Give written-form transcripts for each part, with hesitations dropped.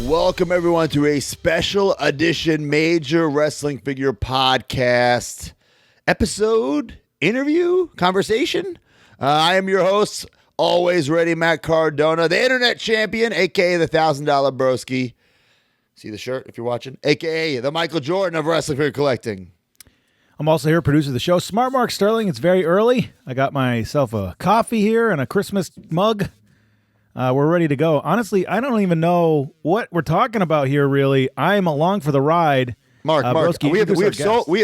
Welcome, everyone, to a special edition Major Wrestling Figure Podcast episode, interview, conversation. I am your host, always ready, Matt Cardona, the internet champion, a.k.a. the $1,000 broski. See the shirt if you're watching? A.k.a. the Michael Jordan of wrestling figure collecting. I'm also here, producer of the show, Smart Mark Sterling. It's very early. I got myself a coffee here and a Christmas mug. We're ready to go. Honestly, I don't even know what we're talking about here, really. I'm along for the ride. Mark, Broski,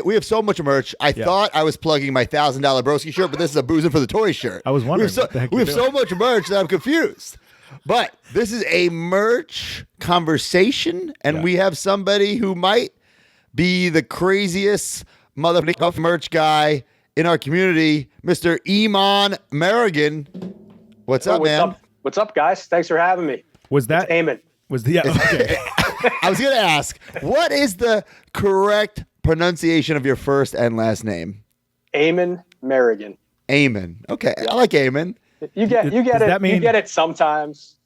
we have so much merch. I thought I was plugging my $1,000 broski shirt, but this is a Boozing for the Toy shirt. I was wondering we have so much merch that I'm confused. But this is a merch conversation, and we have somebody who might be the craziest motherfucking merch guy in our community, Mr. Eamon Merrigan. What's up, man? What's up, guys? Thanks for having me. Was that Eamon? Okay. I was going to ask, what is the correct pronunciation of your first and last name? Eamon Merrigan. Eamon. Okay, I like Eamon. You get it. You get it sometimes.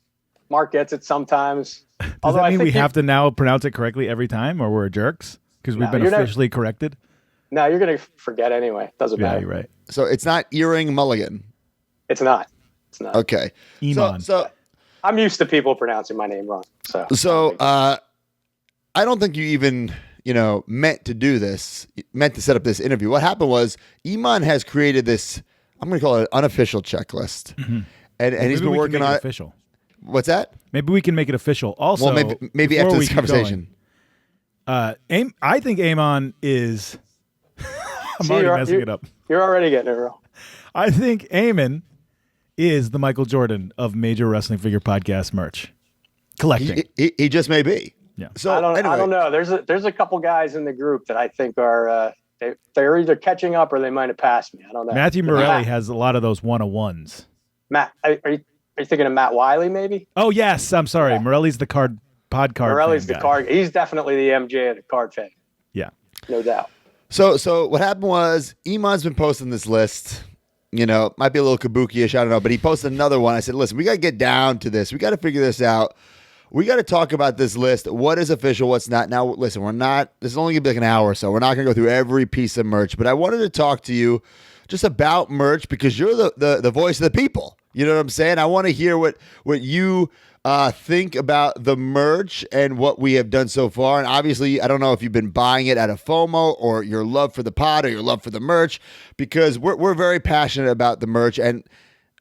Mark gets it sometimes. Does that mean we have to now pronounce it correctly every time, or we're jerks because we've been officially corrected? No, you're going to forget anyway. Doesn't matter. You're right. So it's not Earring Mulligan. It's not. It's not. Okay. Eamon. So I'm used to people pronouncing my name wrong. So I don't think you even meant to do this, meant to set up this interview. What happened was Eamon has created this, I'm going to call it an unofficial checklist, and he's been working on it. Official. What's that? Maybe we can make it official. Also, well, maybe after this conversation. I think Eamon is. I'm already messing it up. You're already getting it wrong. I think Eamon is the Michael Jordan of Major Wrestling Figure Podcast merch collecting. He just may be. Yeah. So I don't know. There's a couple guys in the group that I think are they're either catching up or they might have passed me. I don't know. Matthew Morelli has a lot of those 101s. Matt, are you thinking of Matt Wiley? Maybe. Oh yes, I'm sorry. Yeah. Morelli's the card. Morelli's the card. He's definitely the MJ of the card fan. Yeah, no doubt. So what happened was Eamon's been posting this list. Might be a little kabuki-ish, I don't know, but he posted another one. I said, listen, we got to get down to this. We got to figure this out. We got to talk about this list. What is official, what's not. Now, listen, this is only going to be like an hour or so. We're not going to go through every piece of merch, but I wanted to talk to you just about merch because you're the voice of the people. You know what I'm saying? I want to hear what you think about the merch and what we have done so far. And obviously, I don't know if you've been buying it out of FOMO or your love for the pod or your love for the merch, because we're very passionate about the merch. And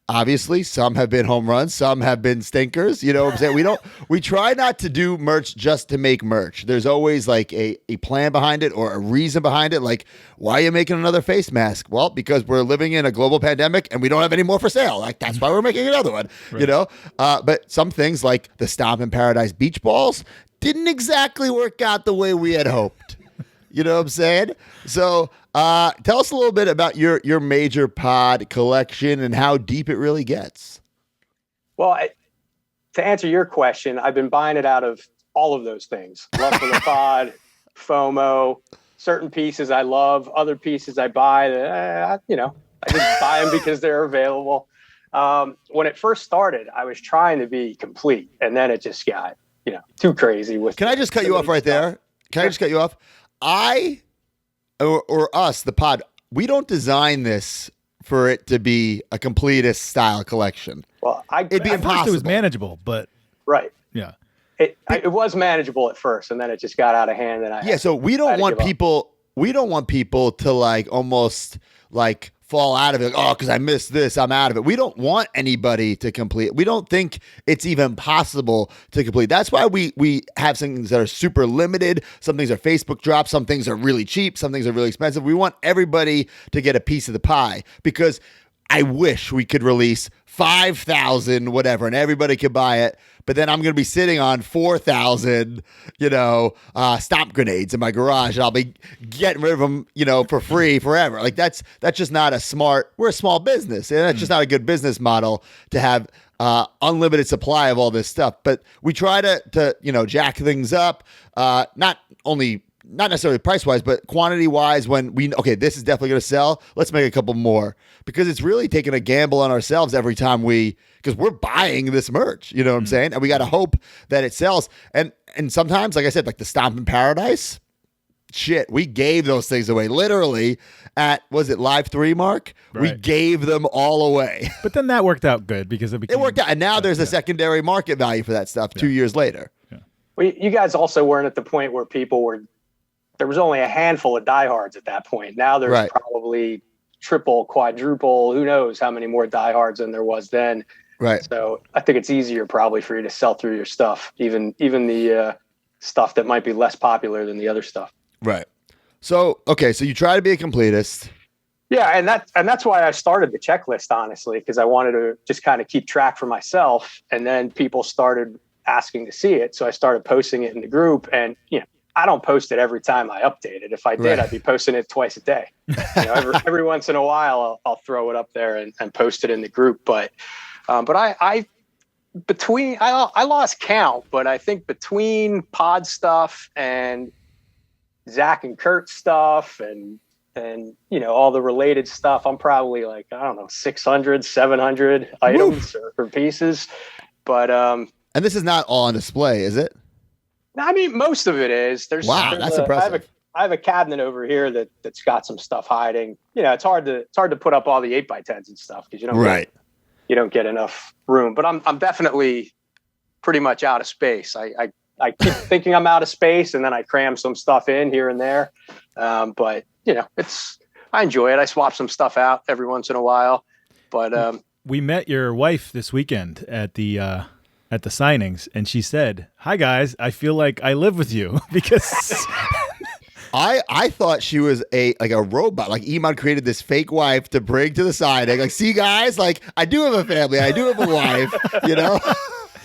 obviously, some have been home runs, some have been stinkers. You know what I'm saying? We try not to do merch just to make merch. There's always like a plan behind it or a reason behind it. Like, why are you making another face mask? Well, because we're living in a global pandemic and we don't have any more for sale. Like, that's why we're making another one, right. But some things like the Stomp in Paradise beach balls didn't exactly work out the way we had hoped. You know what I'm saying? So tell us a little bit about your major pod collection and how deep it really gets. Well, to answer your question, I've been buying it out of all of those things. Love for the pod, FOMO, certain pieces I love, other pieces I buy that, I just buy them because they're available. When it first started, I was trying to be complete, and then it just got, too crazy. Can I just cut you off right there? Can I just cut you off? Or us, the pod, we don't design this for it to be a completist style collection. Well, it'd be impossible. It was manageable, but right, yeah, it was manageable at first, and then it just got out of hand. And so we don't want people. We don't want people to almost fall out of it. Because I missed this, I'm out of it. We don't want anybody to complete. We don't think it's even possible to complete. That's why we have some things that are super limited. Some things are Facebook drops. Some things are really cheap. Some things are really expensive. We want everybody to get a piece of the pie, because I wish we could release 5,000 whatever and everybody could buy it. But then I'm going to be sitting on 4,000, stomp grenades in my garage, and I'll be getting rid of them, for free forever. Like that's just not we're a small business, and that's just not a good business model to have unlimited supply of all this stuff. But we try to jack things up, not only not necessarily price wise, but quantity wise, when this is definitely going to sell, let's make a couple more, because it's really taking a gamble on ourselves every time because we're buying this merch, you know what I'm saying? And we got to hope that it sells. And sometimes, like I said, like the Stomp in Paradise, shit, we gave those things away literally at, was it Live 3, Mark? Right. We gave them all away. But then that worked out good because it worked out. And now there's a secondary market value for that stuff 2 years later. Yeah. Well, you guys also weren't at the point where there was only a handful of diehards at that point. Now there's probably triple, quadruple, who knows how many more diehards than there was then. Right. So I think it's easier probably for you to sell through your stuff, even the stuff that might be less popular than the other stuff. Right. So, okay. So you try to be a completist. Yeah. And that's why I started the checklist, honestly, because I wanted to just kind of keep track for myself. And then people started asking to see it. So I started posting it in the group, and, I don't post it every time I update it. If I did, I'd be posting it twice a day. Every once in a while, I'll throw it up there and post it in the group. But I lost count, but I think between pod stuff and Zach and Kurt stuff and all the related stuff, I'm probably like, I don't know, 600, 700 items or pieces. But and this is not all on display, is it? I mean, most of it is. There's that's impressive. I have a cabinet over here that's got some stuff hiding. It's hard to put up all the 8x10s and stuff because you don't get enough room. But I'm definitely pretty much out of space. I keep thinking I'm out of space, and then I cram some stuff in here and there. But I enjoy it. I swap some stuff out every once in a while. But we met your wife this weekend at the signings, and she said, "Hi guys, I feel like I live with you," because I thought she was a robot. Like Iman created this fake wife to bring to the signing. Like, see guys, like I do have a family, I do have a wife.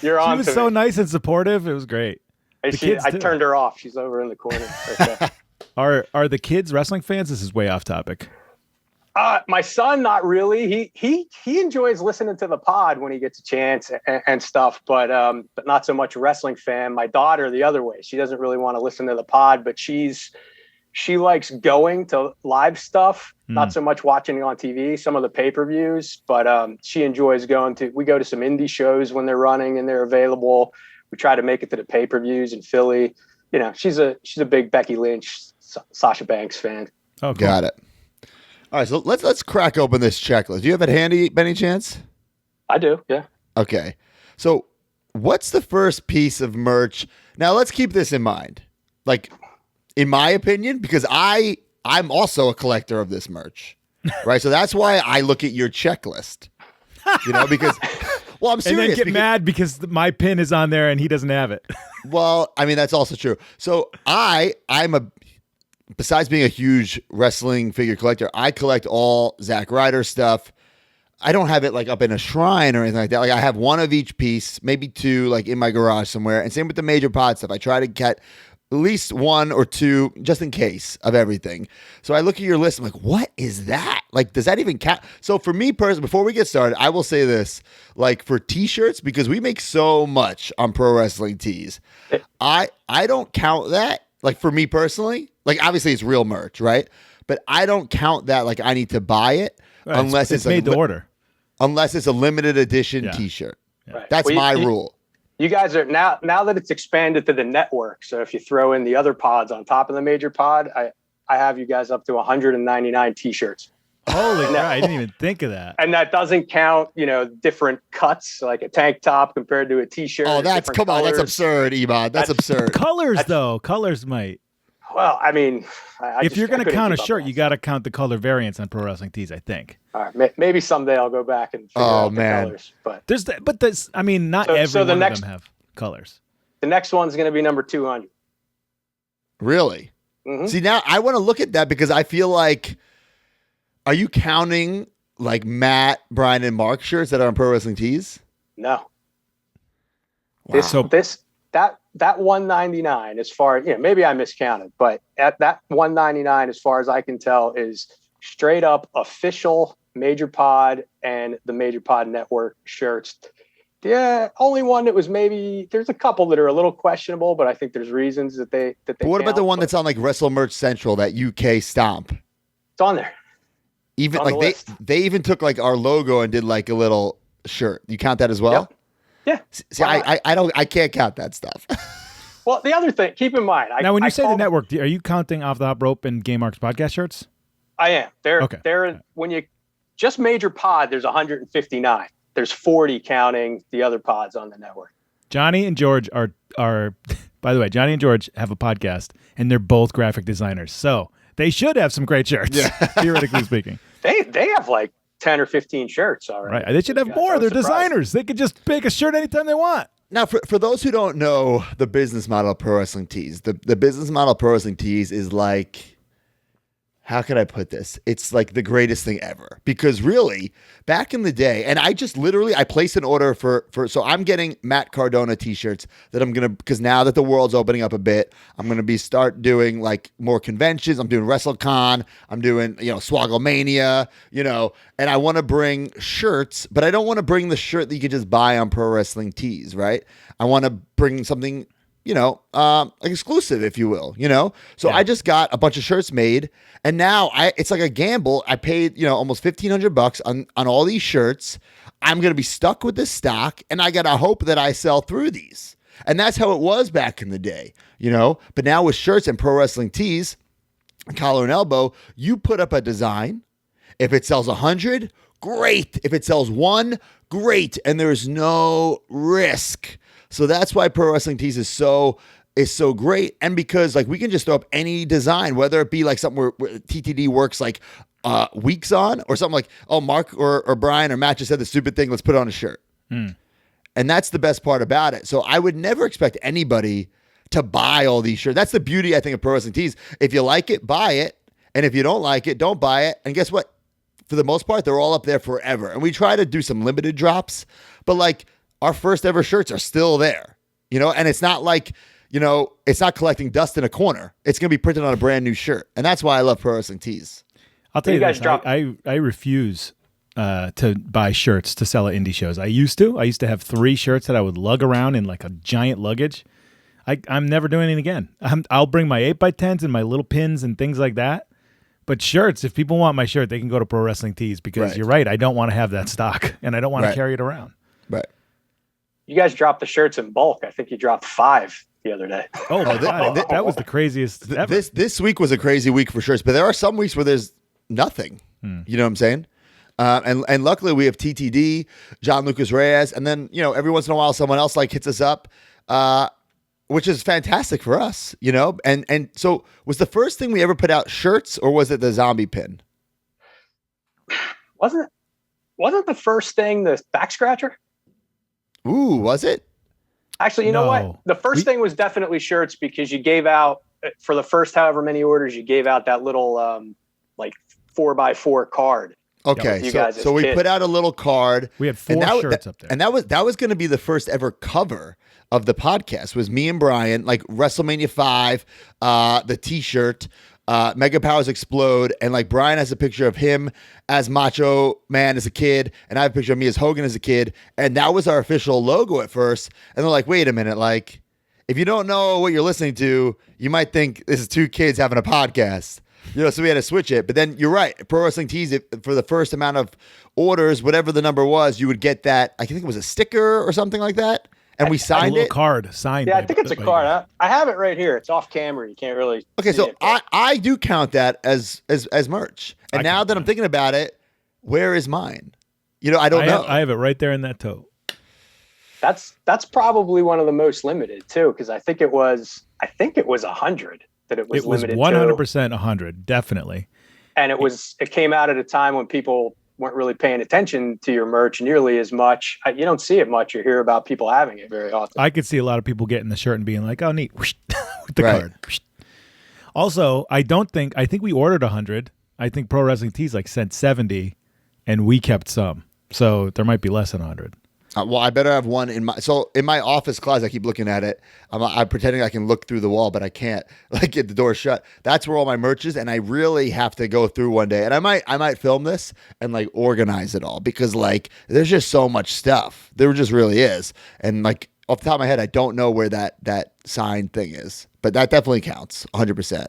You're on. She was so nice and supportive. It was great. I turned her off. She's over in the corner. Are the kids wrestling fans? This is way off topic. My son, not really. He enjoys listening to the pod when he gets a chance and stuff, but not so much a wrestling fan. My daughter, the other way, she doesn't really want to listen to the pod, but she likes going to live stuff, not so much watching it on TV, some of the pay-per-views, but she enjoys we go to some indie shows when they're running and they're available. We try to make it to the pay-per-views in Philly. She's a big Becky Lynch, Sasha Banks fan. Oh, cool. Got it. All right, so let's crack open this checklist. Do you have it handy, by any chance? I do, yeah. Okay. So what's the first piece of merch? Now, let's keep this in mind. Like, in my opinion, because I'm also a collector of this merch, right? So that's why I look at your checklist, because, well, I'm serious. And then get mad because my pin is on there and he doesn't have it. Well, I mean, that's also true. So besides being a huge wrestling figure collector, I collect all Zack Ryder stuff. I don't have it like up in a shrine or anything like that. Like I have one of each piece, maybe two, like in my garage somewhere. And same with the major pod stuff. I try to get at least one or two just in case of everything. So I look at your list. I'm like, what is that? Like, does that even count? So for me personally, before we get started, I will say this, like for t-shirts, because we make so much on Pro Wrestling Tees, I don't count that. Like for me personally, like obviously it's real merch, right? But I don't count that like I need to buy it unless it's made to order. Unless it's a limited edition t-shirt. Yeah. Right. That's my rule. You guys are now that it's expanded to the network. So if you throw in the other pods on top of the major pod, I have you guys up to 199 t-shirts. Holy crap, I didn't even think of that. And that doesn't count, different cuts, like a tank top compared to a t-shirt. Oh, that's absurd, Iman. That's absurd. Colors might. Well, I mean, if you're going to count a shirt, you got to count the color variants on Pro Wrestling Tees, I think. All right, maybe someday I'll go back and figure out the colors. But not every one of them have colors. The next one's going to be number 200. Really? Mm-hmm. See, now I want to look at that because I feel like, are you counting like Matt, Brian, and Mark shirts that are on Pro Wrestling Tees? No. Wow. That 199 as far, maybe I miscounted, but at that 199, as far as I can tell, is straight up official Major Pod and the Major Pod Network shirts. Yeah, only one that was maybe. There's a couple that are a little questionable, but I think there's reasons that they. But what about the one that's on like Wrestle Merch Central, that UK stomp? It's on there. Even on like the they list. they even took like our logo and did like a little shirt. You count that as well? Yep. Yeah. See, I can't count that stuff. Well, the other thing, keep in mind. Now, when you say the called- network, are you counting Off the Hop Rope and Game Marks podcast shirts? I am. They're Okay. when you just major pod, there's 159. There's 40 counting the other pods on the network. Johnny and George are by the way, Johnny and George have a podcast, and they're both graphic designers, so they should have some great shirts, theoretically speaking. They have like 10 or 15 shirts already. Right? They should have more. They're designers. They could just make a shirt anytime they want. Now, for those who don't know the business model of Pro Wrestling Tees, the business model of Pro Wrestling Tees is like, how can I put this? It's like the greatest thing ever. Because really, back in the day, and I just literally, I placed an order for so I'm getting Matt Cardona t-shirts that I'm going to, because now that the world's opening up a bit, I'm going to start doing like more conventions. I'm doing WrestleCon. I'm doing, Swagglemania, and I want to bring shirts, but I don't want to bring the shirt that you could just buy on Pro Wrestling Tees, right? I want to bring something exclusive, if you will, So I just got a bunch of shirts made, and now it's like a gamble. I paid, almost $1,500 on all these shirts. I'm going to be stuck with this stock, and I got to hope that I sell through these. And that's how it was back in the day, but now with shirts and Pro Wrestling Tees, collar and elbow, you put up a design. If it sells 100, great. If it sells 1, great. And there's no risk. So that's why Pro Wrestling Tees is so great. And because like we can just throw up any design, whether it be like something where TTD works like weeks on, or something like, oh, Mark or Brian or Matt just said the stupid thing, let's put it on a shirt. And that's the best part about it. So I would never expect anybody to buy all these shirts. That's the beauty, I think, of Pro Wrestling Tees. If you like it, buy it. And if you don't like it, don't buy it. And guess what? For the most part, they're all up there forever. And we try to do some limited drops, but like, our first ever shirts are still there, and it's not like, it's not collecting dust in a corner. It's going to be printed on a brand new shirt. And that's why I love Pro Wrestling Tees. I'll tell you this, I refuse to buy shirts to sell at indie shows. I used to have 3 shirts that I would lug around in like a giant luggage. I'm never doing it again. I'll bring my 8x10s and my little pins and things like that. But shirts, if people want my shirt, they can go to Pro Wrestling Tees, because You're right. I don't want to have that stock, and I don't want to carry it around. Right. You guys dropped the shirts in bulk. I think you dropped 5 the other day. Oh, my God. That was the craziest ever. This week was a crazy week for shirts, but there are some weeks where there's nothing. You know what I'm saying? And luckily we have TTD, John Lucas Reyes, and then, every once in a while someone else like hits us up, which is fantastic for us, And so was the first thing we ever put out shirts, or was it the zombie pin? Wasn't the first thing the back scratcher? Ooh, was it? Actually, you know what? The first thing was definitely shirts, because you gave out, for the first however many orders, you gave out that little like 4x4 card. Okay, so we put out a little card. We had 4 shirts up there, and that was going to be the first ever cover of the podcast. Was me and Brian, like WrestleMania 5, the T-shirt, Mega Powers Explode, and like Brian has a picture of him as Macho Man as a kid, and I have a picture of me as Hogan as a kid, and that was our official logo at first. And they're like, wait a minute, like if you don't know what you're listening to, you might think this is 2 kids having a podcast. So we had to switch it. But then you're right. Pro Wrestling Tees, for the first amount of orders, whatever the number was, you would get that. I think it was a sticker or something like that. And we signed it. Card signed. Yeah, I think it's a card. I have it right here. It's off camera. You can't really. Okay, so it, I do count that as merch. And now that I'm thinking about it, where is mine? I don't know. I have it right there in that tote. That's probably one of the most limited too, because I think it was 100 that it was limited. It was 100% 100, definitely. And it came out at a time when people weren't really paying attention to your merch nearly as much. You don't see it much or hear about people having it very often. I could see a lot of people getting the shirt and being like, oh, neat, with the card. Also, I think we ordered 100. I think Pro Wrestling Tees like sent 70, and we kept some. So there might be less than 100. Well, I better have one in my office closet. I keep looking at it. I'm pretending I can look through the wall, but I can't. Like, get the door shut. That's where all my merch is, and I really have to go through one day. And I might film this and like organize it all, because like there's just so much stuff. There just really is. And like off the top of my head, I don't know where that sign thing is, but that definitely counts 100%.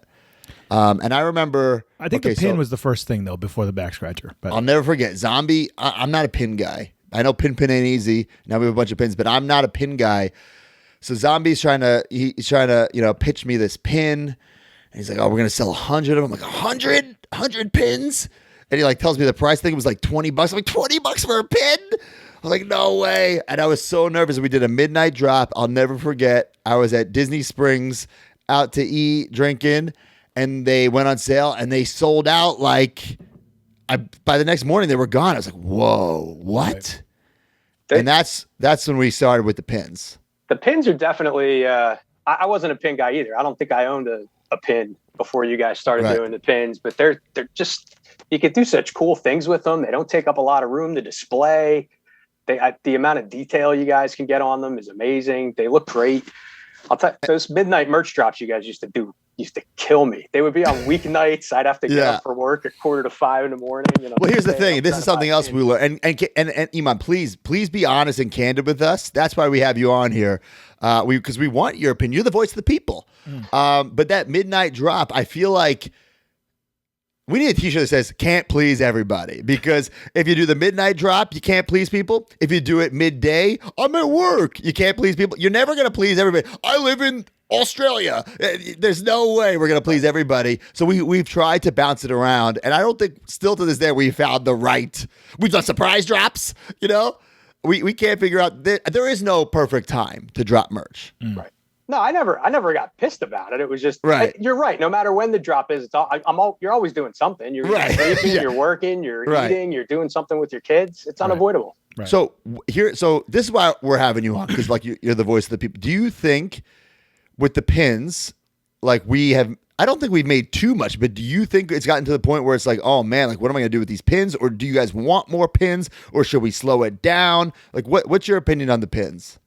And I remember, I think the pin was the first thing though before the back scratcher. But I'll never forget Zombie. I'm not a pin guy. I know pin ain't easy. Now we have a bunch of pins, but I'm not a pin guy. So Zombie's trying to, pitch me this pin. And he's like, oh, we're going to sell 100 of them. I'm like, 100 pins? And he like tells me the price. I think it was like $20. I'm like, $20 for a pin? I was like, no way. And I was so nervous. We did a midnight drop. I'll never forget. I was at Disney Springs out to eat, drinking, and they went on sale and they sold out like... by the next morning, they were gone. I was like, whoa, what? Right. And that's when we started with the pins. The pins are definitely, I wasn't a pin guy either. I don't think I owned a pin before you guys started doing the pins, but they're just, you can do such cool things with them. They don't take up a lot of room to display. The amount of detail you guys can get on them is amazing. They look great. I'll tell you, those midnight merch drops you guys used to kill me. They would be on weeknights. I'd have to get up for work at 4:45 in the morning. Well, here's the thing. This is something else we learned. And Iman, please be honest and candid with us. That's why we have you on here. Because we want your opinion. You're the voice of the people. But that midnight drop, I feel like we need a t-shirt that says can't please everybody, because if you do the midnight drop, you can't please people. If you do it midday, I'm at work, you can't please people. You're never going to please everybody. I live in Australia. There's no way we're going to please everybody. So we've tried to bounce it around, and I don't think still to this day we found the right. We've done surprise drops, we can't figure out. There is no perfect time to drop merch. Right. No, I never got pissed about it. It was just, you're right. No matter when the drop is, you're always doing something. You're sleeping, you're working, you're eating, you're doing something with your kids. It's unavoidable. Right. So this is why we're having you on, because like you're the voice of the people. Do you think with the pins, like I don't think we've made too much, but do you think it's gotten to the point where it's like, oh man, like what am I going to do with these pins? Or do you guys want more pins, or should we slow it down? Like what's your opinion on the pins?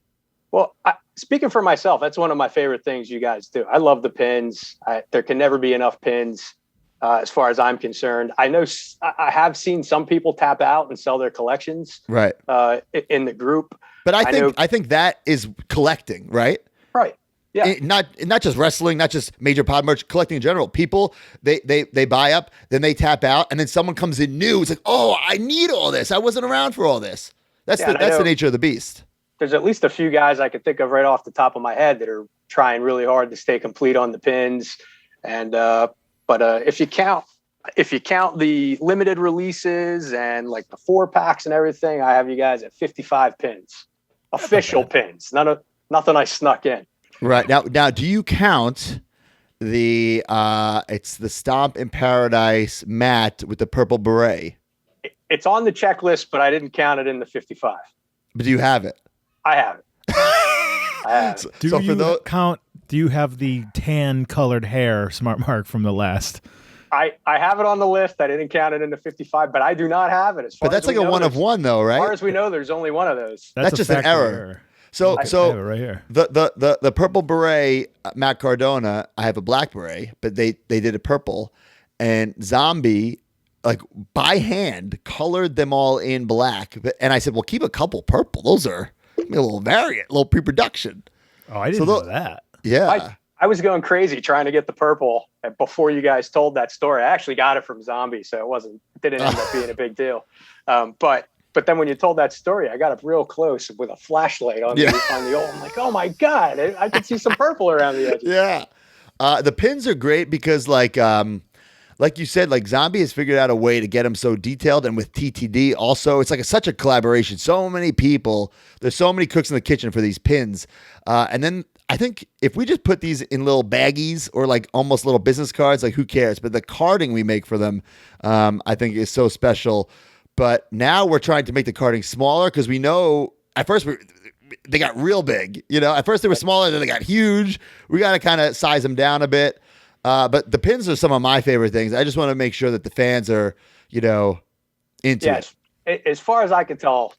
Well, speaking for myself, that's one of my favorite things you guys do. I love the pins. There can never be enough pins as far as I'm concerned. I know I have seen some people tap out and sell their collections in the group. But I think that is collecting, right? Right. Yeah. Not just wrestling, not just major pod merch, collecting in general. People, they buy up, then they tap out, and then someone comes in new. It's like, oh, I need all this. I wasn't around for all this. That's the nature of the beast. There's at least a few guys I could think of right off the top of my head that are trying really hard to stay complete on the pins. And but if you count the limited releases and like the 4-packs and everything, I have you guys at 55 pins, official pins. Nothing I snuck in. Right now, do you count the it's the Stomp in Paradise mat with the purple beret? It's on the checklist, but I didn't count it in the 55. But do you have it? I have it. Do you have the tan colored hair, Smart Mark, from the last? I have it on the list. I didn't count it in the 55, but I do not have it. But that's like a one of one, though, right? As far as we know, there's only one of those. That's just an error. So right here. The purple beret, Matt Cardona, I have a black beret, but they did a purple, and Zombie, like by hand, colored them all in black. And I said, well, keep a couple purple. Those are a little variant, a little pre-production. Oh, I didn't know that. Yeah. I was going crazy trying to get the purple before you guys told that story. I actually got it from Zombie, so it didn't end up being a big deal. But then when you told that story, I got up real close with a flashlight on the old. I'm like, oh my God, I could see some purple around the edges. Yeah. The pins are great because like you said, like Zombie has figured out a way to get them so detailed, and with TTD also, it's like such a collaboration. So many people, there's so many cooks in the kitchen for these pins. And then I think if we just put these in little baggies or like almost little business cards, like who cares? But the carding we make for them, I think is so special. But now we're trying to make the carding smaller because we know at first they got real big. At first they were smaller, then they got huge. We got to kind of size them down a bit. But the pins are some of my favorite things. I just want to make sure that the fans are, into it. As far as I can tell,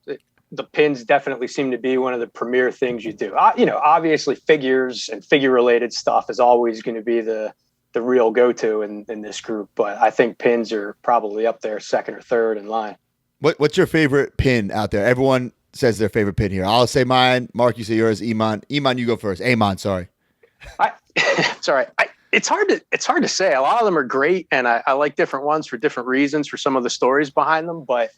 the pins definitely seem to be one of the premier things you do. Obviously figures and figure related stuff is always going to be the real go-to in this group, but I think pins are probably up there second or third in line. What's your favorite pin out there? Everyone says their favorite pin here. I'll say mine. Mark, you say yours. Iman, you go first. Amon, sorry. Sorry. It's hard to say. A lot of them are great, and I like different ones for different reasons for some of the stories behind them. But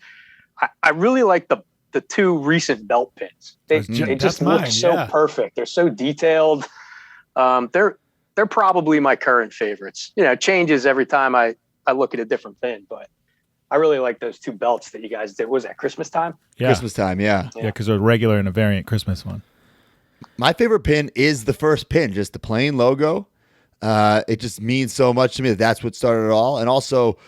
I really like the two recent belt pins. They just look so perfect. They're so detailed. They're probably my current favorites. It changes every time I look at a different pin, but I really like those two belts that you guys did. Was that Christmas time? Yeah. Christmas time, yeah. Yeah, because they're a regular and a variant Christmas one. My favorite pin is the first pin, just the plain logo. It just means so much to me that's what started it all. And also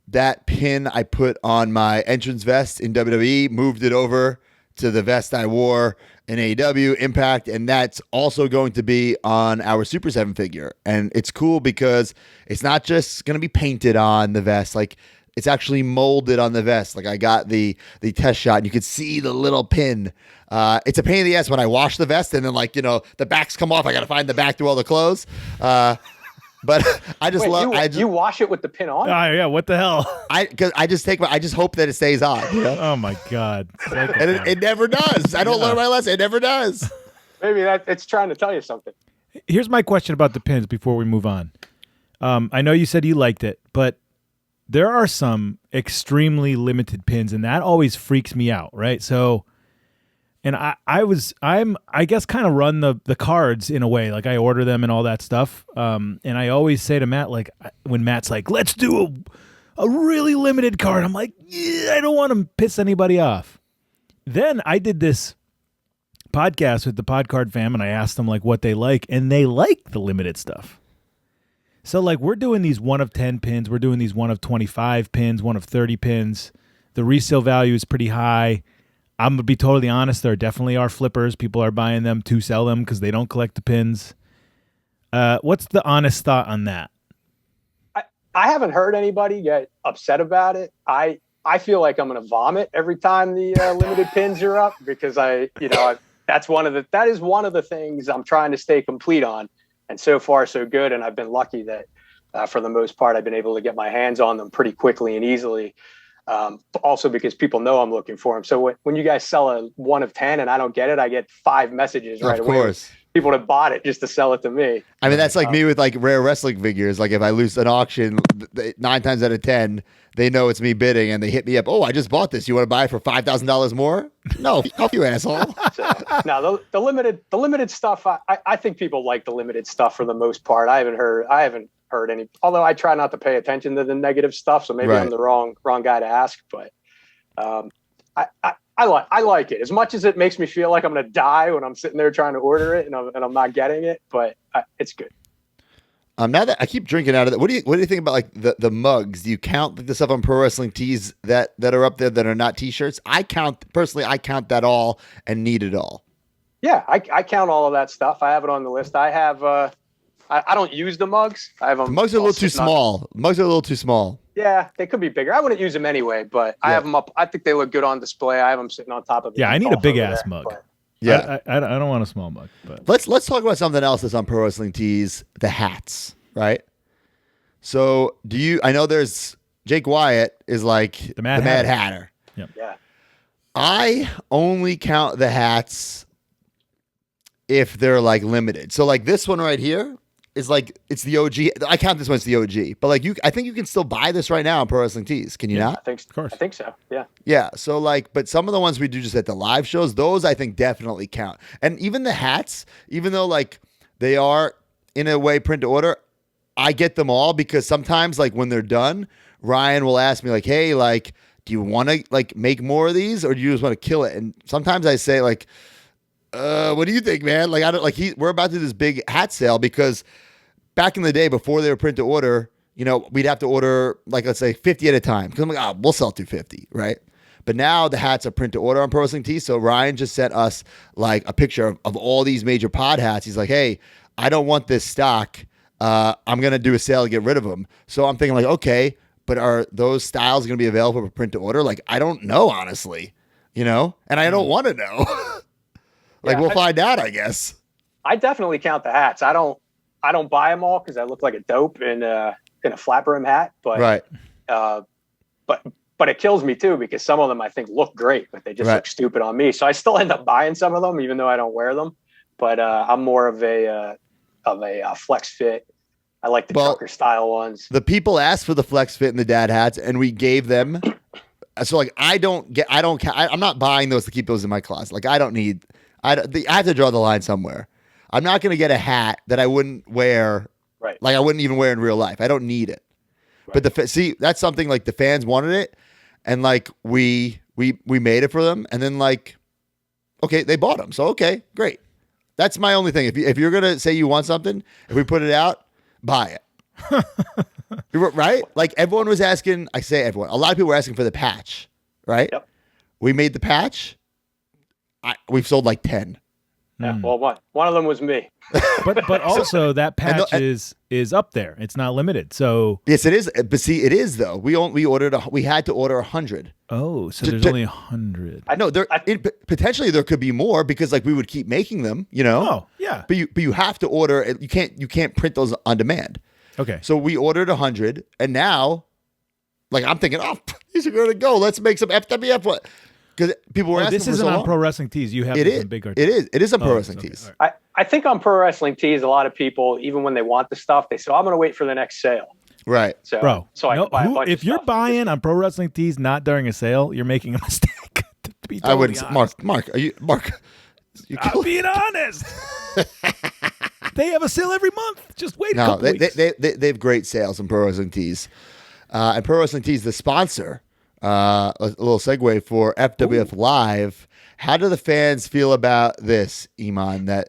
that pin I put on my entrance vest in WWE, moved it over to the vest I wore in AEW Impact, and that's also going to be on our Super 7 figure. And it's cool because it's not just going to be painted on the vest, like it's actually molded on the vest. Like I got the test shot and you could see the little pin. It's a pain in the ass when I wash the vest and then the backs come off. I got to find the back through all the clothes. But I just you wash it with the pin on? Oh yeah, what the hell? I just hope that it stays on. Oh my God. And it never does. I don't learn my lesson. It never does. Maybe it's trying to tell you something. Here's my question about the pins before we move on. I know you said you liked it, but there are some extremely limited pins, and that always freaks me out, right? So, and I guess kind of run the cards in a way, like I order them and all that stuff. And I always say to Matt, like when Matt's like, let's do a really limited card, I'm like, yeah, I don't want to piss anybody off. Then I did this podcast with the Podcard fam, and I asked them like what they like, and they like the limited stuff. So like we're doing these 1 of 10 pins, we're doing these 1 of 25 pins, 1 of 30 pins. The resale value is pretty high. I'm going to be totally honest, there definitely are flippers. People are buying them to sell them because they don't collect the pins. What's the honest thought on that? I haven't heard anybody get upset about it. I feel like I'm going to vomit every time the limited pins are up because that is one of the things I'm trying to stay complete on. And so far, so good. And I've been lucky that for the most part, I've been able to get my hands on them pretty quickly and easily. Also because people know I'm looking for them. So when you guys sell a 1 of 10 and I don't get it, I get 5 messages right away. Of course. People that bought it just to sell it to me. I mean, that's like me with like rare wrestling figures. Like if I lose an auction, 9 times out of 10, they know it's me bidding and they hit me up. Oh, I just bought this. You want to buy it for $5,000 more? No, fuck you, asshole. No, the limited stuff. I think people like the limited stuff for the most part. I haven't heard any. Although I try not to pay attention to the negative stuff, so maybe I'm the wrong guy to ask. But I like it as much as it makes me feel like I'm going to die when I'm sitting there trying to order it and I'm not getting it. But it's good. Now that I keep drinking out of it, what do you think about like the mugs? Do you count the stuff on Pro Wrestling Tees that are up there that are not T-shirts? I count that all and need it all. Yeah, I count all of that stuff. I have it on the list. I have. I don't use the mugs. I have them. The mugs are a little too small. Mugs are a little too small. Yeah, they could be bigger. I wouldn't use them anyway, but I have them up. I think they look good on display. I have them sitting on top of. Yeah, I need a big ass mug. But. Yeah, I don't want a small mug. But let's talk about something else that's on Pro Wrestling Tees: the hats, right? So I know there's Jake Wyatt is like the Mad Hatter. Yep. Yeah. I only count the hats if they're like limited. So like this one right here is like it's the OG. I count this one as the OG, but like I think you can still buy this right now on Pro Wrestling Tees. Can you not? Of course. I think so. Yeah. Yeah. So like, but some of the ones we do just at the live shows, those I think definitely count. And even the hats, even though like they are in a way print to order, I get them all because sometimes like when they're done, Ryan will ask me like, hey, like, do you want to like make more of these or do you just want to kill it? And sometimes I say like, what do you think, man? Like, I don't like we're about to do this big hat sale because back in the day before they were print to order, we'd have to order like, let's say 50 at a time. Cause I'm like, we'll sell 250. Right. But now the hats are print to order on Pro Wrestling Tees. So Ryan just sent us like a picture of all these major pod hats. He's like, hey, I don't want this stock. I'm going to do a sale to get rid of them. So I'm thinking like, okay, but are those styles going to be available for print to order? Like, I don't know, honestly. you know, and I don't want to know. Like, we'll find out, I guess. I definitely count the hats. I don't buy them all because I look like a dope in a flat brim hat. But Right. But it kills me too because some of them I think look great, but they just look stupid on me. So I still end up buying some of them, even though I don't wear them. But I'm more of a flex fit. I like the trucker style ones. The people asked for the flex fit and the dad hats, and we gave them. So like, I'm not buying those to keep those in my closet. Like, I have to draw the line somewhere. I'm not going to get a hat that I wouldn't wear. Right. Like, I wouldn't even wear in real life. I don't need it. Right. But see, that's something like the fans wanted it, and like we made it for them, and then like, okay, they bought them, so okay, great. That's my only thing. If you're gonna say you want something, if we put it out, buy it. Right? Like, everyone was asking. I say everyone. A lot of people were asking for the patch. Right? Yep. We made the patch. We've sold like 10. Yeah, well, one of them was me. But also that patch is up there. It's not limited. So yes, it is. But see, it is though. We had to order 100. Oh, so there's only 100. I know potentially there could be more because like we would keep making them, you know. Oh, yeah. But you have to order. You can't print those on demand. Okay. So we ordered 100, and now, like, I'm thinking, oh, these are going to go. Let's make some FWF. What? Because people were asking this for isn't so on long. Pro Wrestling Tees. You have It is. big It is. It is on Pro Wrestling Tees. Right. I think on Pro Wrestling Tees, a lot of people, even when they want the stuff, they say, I'm going to wait for the next sale. Right. So, Bro, I can buy a bunch if of you're stuff. buying on Pro Wrestling Tees not during a sale, you're making a mistake. To be totally I wouldn't. honest. Mark, are you Mark? I'm being honest. They have a sale every month. Just wait a No, couple weeks. they have great sales on Pro Wrestling Tees, and Pro Wrestling Tees, the sponsor. A little segue for FWF Live. How do the fans feel about this, Iman? That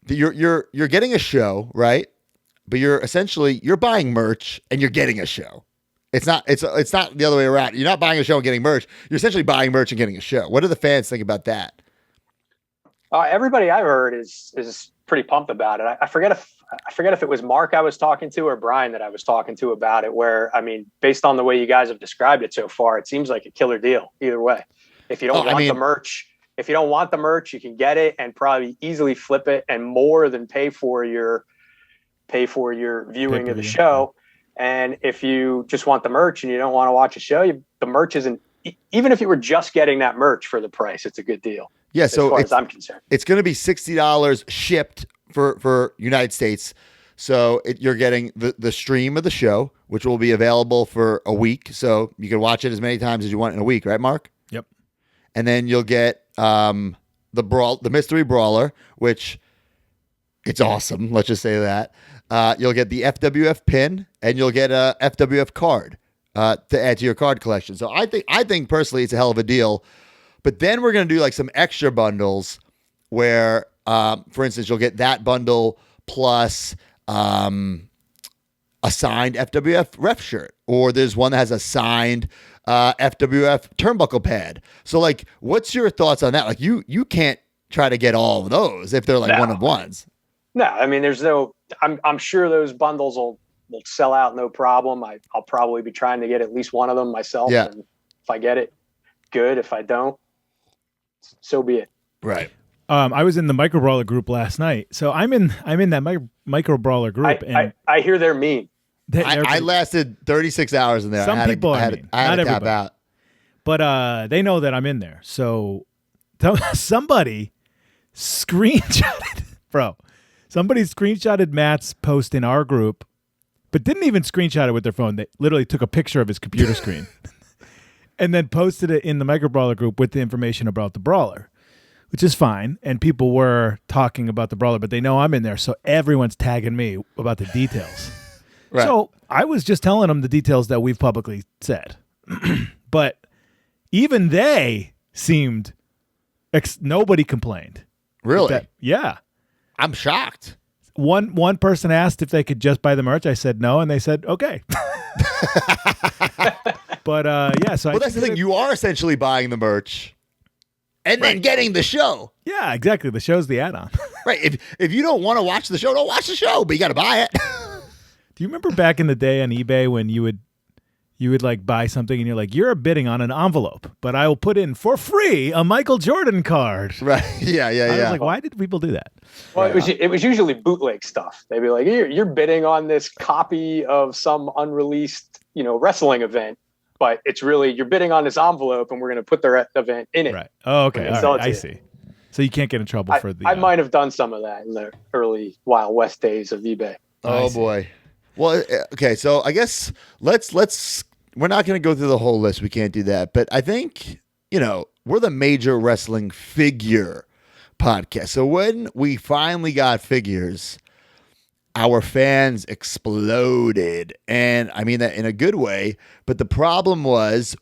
you're getting a show, right? But you're buying merch and you're getting a show. It's not the other way around. You're not buying a show and getting merch. You're essentially buying merch and getting a show. What do the fans think about that? Everybody I've heard is pretty pumped about it. I forget if it was Mark I was talking to or Brian that I was talking to about it. Where, I mean, based on the way you guys have described it so far, it seems like a killer deal either way. If you don't want the merch, you can get it and probably easily flip it and more than pay for your viewing of the show. And if you just want the merch and you don't want to watch a show, the merch isn't. Even if you were just getting that merch for the price, it's a good deal. Yeah, as far as I'm concerned, it's going to be $60 shipped for United States. So you're getting the stream of the show, which will be available for a week. So you can watch it as many times as you want in a week, right, Mark? Yep. And then you'll get the mystery brawler, which it's awesome. Let's just say that. You'll get the FWF pin, and you'll get a FWF card to add to your card collection. So I think personally it's a hell of a deal. But then we're going to do like some extra bundles where, for instance, you'll get that bundle plus a signed FWF ref shirt, or there's one that has a signed FWF turnbuckle pad. So like, what's your thoughts on that? Like you can't try to get all of those if they're like one of ones. No, I mean, I'm sure those bundles will sell out no problem. I'll probably be trying to get at least one of them myself. Yeah. And if I get it, good. If I don't, so be it. Right. I was in the micro brawler group last night, so I'm in that micro brawler group, and I hear they're mean. I lasted 36 hours in there. Some people I had mean. to tap Everybody. out. But they know that I'm in there. So somebody screenshotted, bro. Somebody screenshotted Matt's post in our group, but didn't even screenshot it with their phone. They literally took a picture of his computer screen and then posted it in the micro brawler group with the information about the brawler, which is fine. And people were talking about the brawler, but they know I'm in there. So everyone's tagging me about the details. Right. So I was just telling them the details that we've publicly said. But even they seemed, nobody complained. Really? Yeah. I'm shocked. One person asked if they could just buy the merch. I said no, and they said okay. But yeah, so Well, that's the thing. You are essentially buying the merch and then getting the show. Yeah, exactly. The show's the add-on. Right. If you don't want to watch the show, don't watch the show, but you got to buy it. Do you remember back in the day on eBay when you You would like buy something and you're like, you're bidding on an envelope, but I will put in for free a Michael Jordan card. Right. Yeah. I was like, why did people do that? Well, it was usually bootleg stuff. They'd be like, you're bidding on this copy of some unreleased, wrestling event, but it's really, you're bidding on this envelope and we're going to put the event in it. Right. Oh, okay. All right. I you. see. So you can't get in trouble for the. I might have done some of that in the early Wild West days of eBay. Oh boy. Well, okay. So I guess let's. We're not going to go through the whole list. We can't do that. But I think we're the major wrestling figure podcast. So when we finally got figures, our fans exploded, and I mean that in a good way. But the problem was,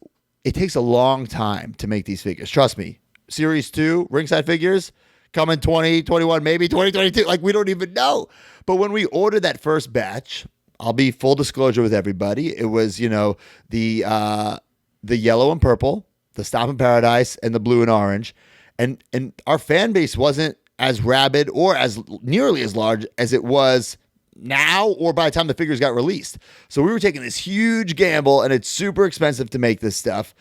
it takes a long time to make these figures. Trust me. Series 2 ringside figures come in 2021, maybe 2022. Like, we don't even know. But when we ordered that first batch, I'll be full disclosure with everybody. It was, the yellow and purple, the Stomp in Paradise, and the blue and orange. And our fan base wasn't as rabid or as nearly as large as it was now or by the time the figures got released. So we were taking this huge gamble, and it's super expensive to make this stuff.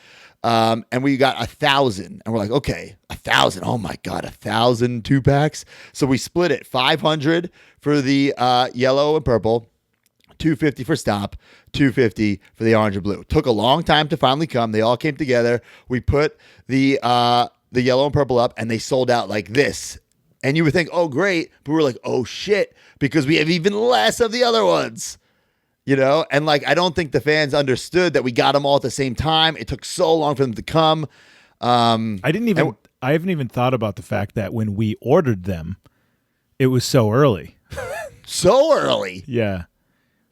And we got 1,000, and we're like, okay, 1,000. Oh my God, 1,000 2-packs. So we split it 500 for the yellow and purple, 250 for Stomp, 250 for the orange and blue. Took a long time to finally come. They all came together. We put the yellow and purple up, and they sold out like this. And you would think, oh, great. But we're like, oh, shit, because we have even less of the other ones. And like, I don't think the fans understood that we got them all at the same time. It took so long for them to come. I haven't even thought about the fact that when we ordered them, it was so early. So early. Yeah.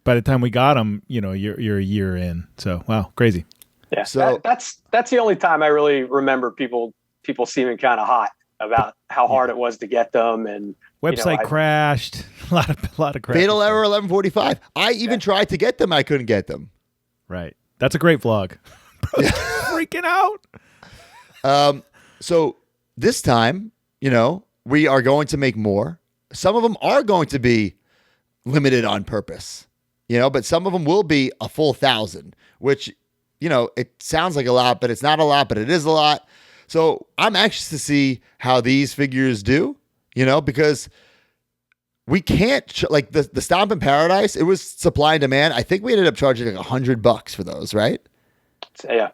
By the time we got them, you're a year in. So, wow, crazy. Yeah. So that's the only time I really remember people seeming kind of hot about how hard it was to get them, and website crashed. A lot of crash. Fatal error 1145. I even tried to get them. I couldn't get them. Right. That's a great vlog. Freaking out. So this time, we are going to make more. Some of them are going to be limited on purpose, but some of them will be a full 1,000, which, it sounds like a lot, but it's not a lot, but it is a lot. So I'm anxious to see how these figures do, because we can't like the Stomp in Paradise. It was supply and demand. I think we ended up charging like $100 for those, right? Yeah.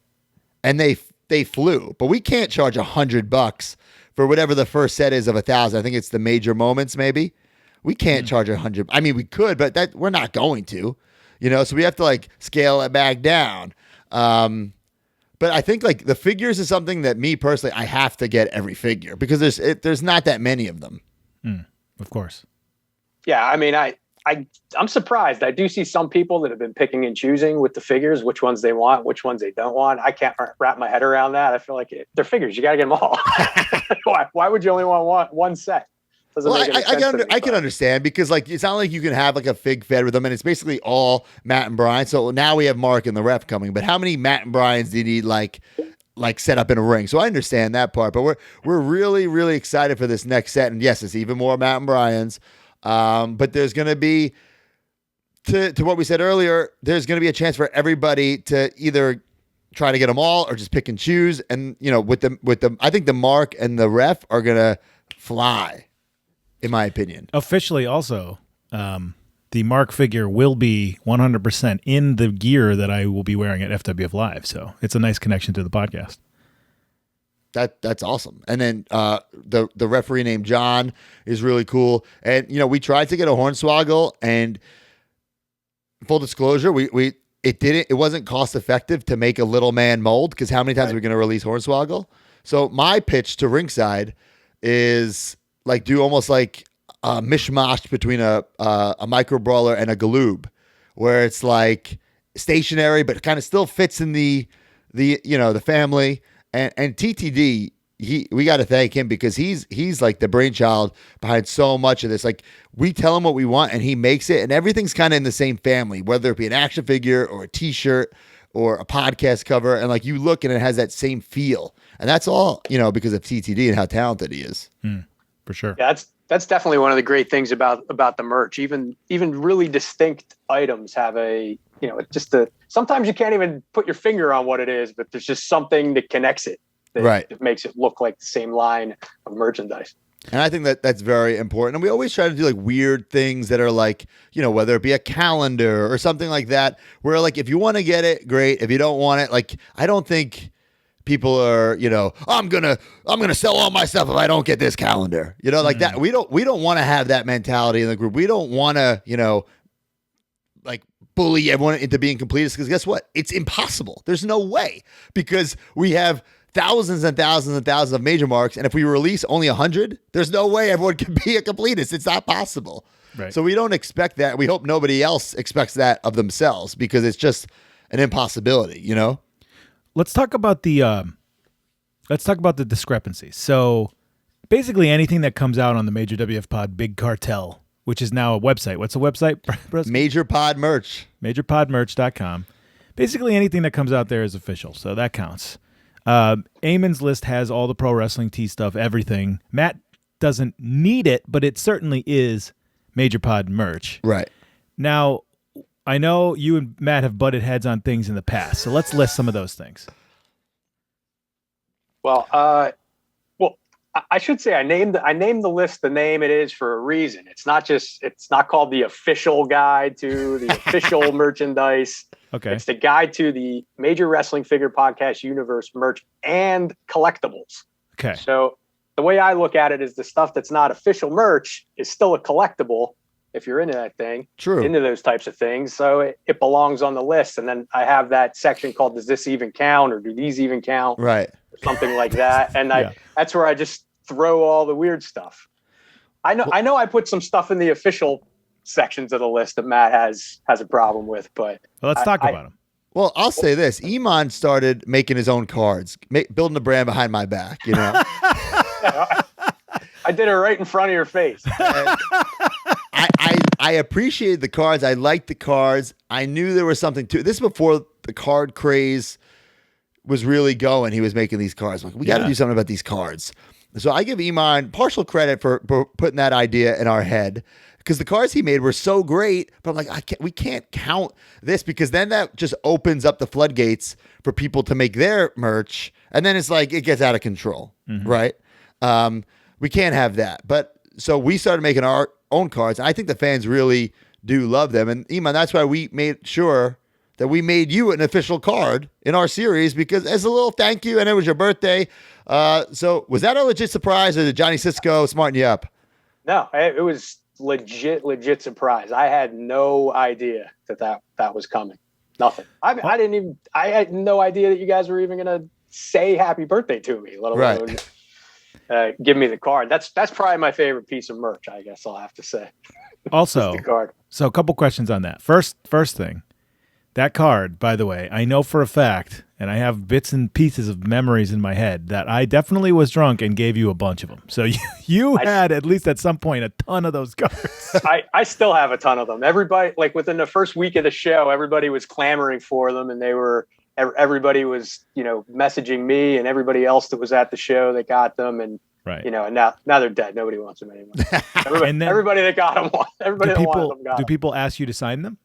And they flew, but we can't charge $100 for whatever the first set is of 1,000. I think it's the major moments. Maybe we can't charge 100. I mean, we could, but that we're not going to, so we have to like scale it back down. But I think like the figures is something that me personally, I have to get every figure because there's not that many of them. Of course. Yeah. I mean, I'm surprised. I do see some people that have been picking and choosing with the figures, which ones they want, which ones they don't want. I can't wrap my head around that. I feel like they're figures. You got to get them all. Why would you only want one set? Well, I can understand because like it's not like you can have like a fig fed with them, and it's basically all Matt and Brian. So now we have Mark and the ref coming, but how many Matt and Brians do you need like set up in a ring? So I understand that part, but we're really really excited for this next set, and yes, it's even more Matt and Brian's. But there's going to be to what we said earlier. There's going to be a chance for everybody to either try to get them all or just pick and choose. And with the I think the Mark and the ref are going to fly. In my opinion. Officially also, the Mark figure will be 100% in the gear that I will be wearing at FWF Live. So it's a nice connection to the podcast. That's awesome. And then the referee named John is really cool. And, we tried to get a Hornswoggle, and full disclosure, it wasn't cost effective to make a little man mold because how many times are we going to release Hornswoggle? So my pitch to Ringside is like do almost like a mishmash between a micro brawler and a galoob, where it's like stationary but kind of still fits in the family. And TTD, we got to thank him because he's like the brainchild behind so much of this. Like we tell him what we want and he makes it, and everything's kind of in the same family, whether it be an action figure or a T-shirt or a podcast cover, and like you look and it has that same feel, and that's all because of TTD and how talented he is. For sure. Yeah, That's definitely one of the great things about the merch. Even really distinct items have sometimes you can't even put your finger on what it is, but there's just something that connects it. That makes it look like the same line of merchandise. And I think that's very important. And we always try to do like weird things that are like, whether it be a calendar or something like that, where like, if you want to get it, great. If you don't want it, like, I don't think people are, I'm going to sell all my stuff if I don't get this calendar, like that. We don't want to have that mentality in the group. We don't want to, like bully everyone into being completists, because guess what? It's impossible. There's no way, because we have thousands and thousands and thousands of major marks, and if we release only 100, there's no way everyone can be a completist. It's not possible. Right. So we don't expect that. We hope nobody else expects that of themselves, because it's just an impossibility, Let's talk about the discrepancies. So basically anything that comes out on the Major WF Pod Big Cartel, which is now a website. What's the website? Major Pod Merch. MajorPodMerch.com. Basically anything that comes out there is official, so that counts. Eamon's list has all the pro wrestling tee stuff, everything. Matt doesn't need it, but it certainly is Major Pod merch. Right. Now, I know you and Matt have butted heads on things in the past, so let's list some of those things. Well, I should say I named the list the name it is for a reason. It's not called the official guide to the official merchandise. Okay. It's the guide to the Major Wrestling Figure Podcast universe merch and collectibles. Okay. So the way I look at it is the stuff that's not official merch is still a collectible if you're into that thing. True. Into those types of things. So it belongs on the list. And then I have that section called Does This Even Count? Or Do These Even Count? Right. Or something like that. And that's where I just throw all the weird stuff. I know I put some stuff in the official sections of the list that Matt has a problem with, but let's talk about them. Well, I'll say this. Iman started making his own cards, building a brand behind my back, I did it right in front of your face. I appreciated the cards. I liked the cards. I knew there was something to it. This is before the card craze was really going. He was making these cards. I'm like, we got to do something about these cards. So I give Iman partial credit for putting that idea in our head, because the cards he made were so great. But I'm like, we can't count this, because then that just opens up the floodgates for people to make their merch. And then it's like, it gets out of control, right? We can't have that. But so we started making our own cards. And I think the fans really do love them. And Iman, that's why we made sure that we made you an official card in our series, because as a little thank you, and it was your birthday. So was that a legit surprise, or did Johnny Cisco smarten you up? No, it was legit surprise. I had no idea that was coming. Nothing. I had no idea that you guys were even going to say happy birthday to me, let alone give me the card. That's probably my favorite piece of merch, I guess I'll have to say. Also, the card. So a couple questions on that. First thing, that card, by the way, I know for a fact, and I have bits and pieces of memories in my head, that I definitely was drunk and gave you a bunch of them. So you had, at least at some point, a ton of those cards. I still have a ton of them. Everybody, like within the first week of the show, everybody was clamoring for them, and everybody was, messaging me and everybody else that was at the show that got them. And, right. And now they're dead. Nobody wants them anymore. Everybody that got them, everybody that wanted them got them. Do people ask you to sign them?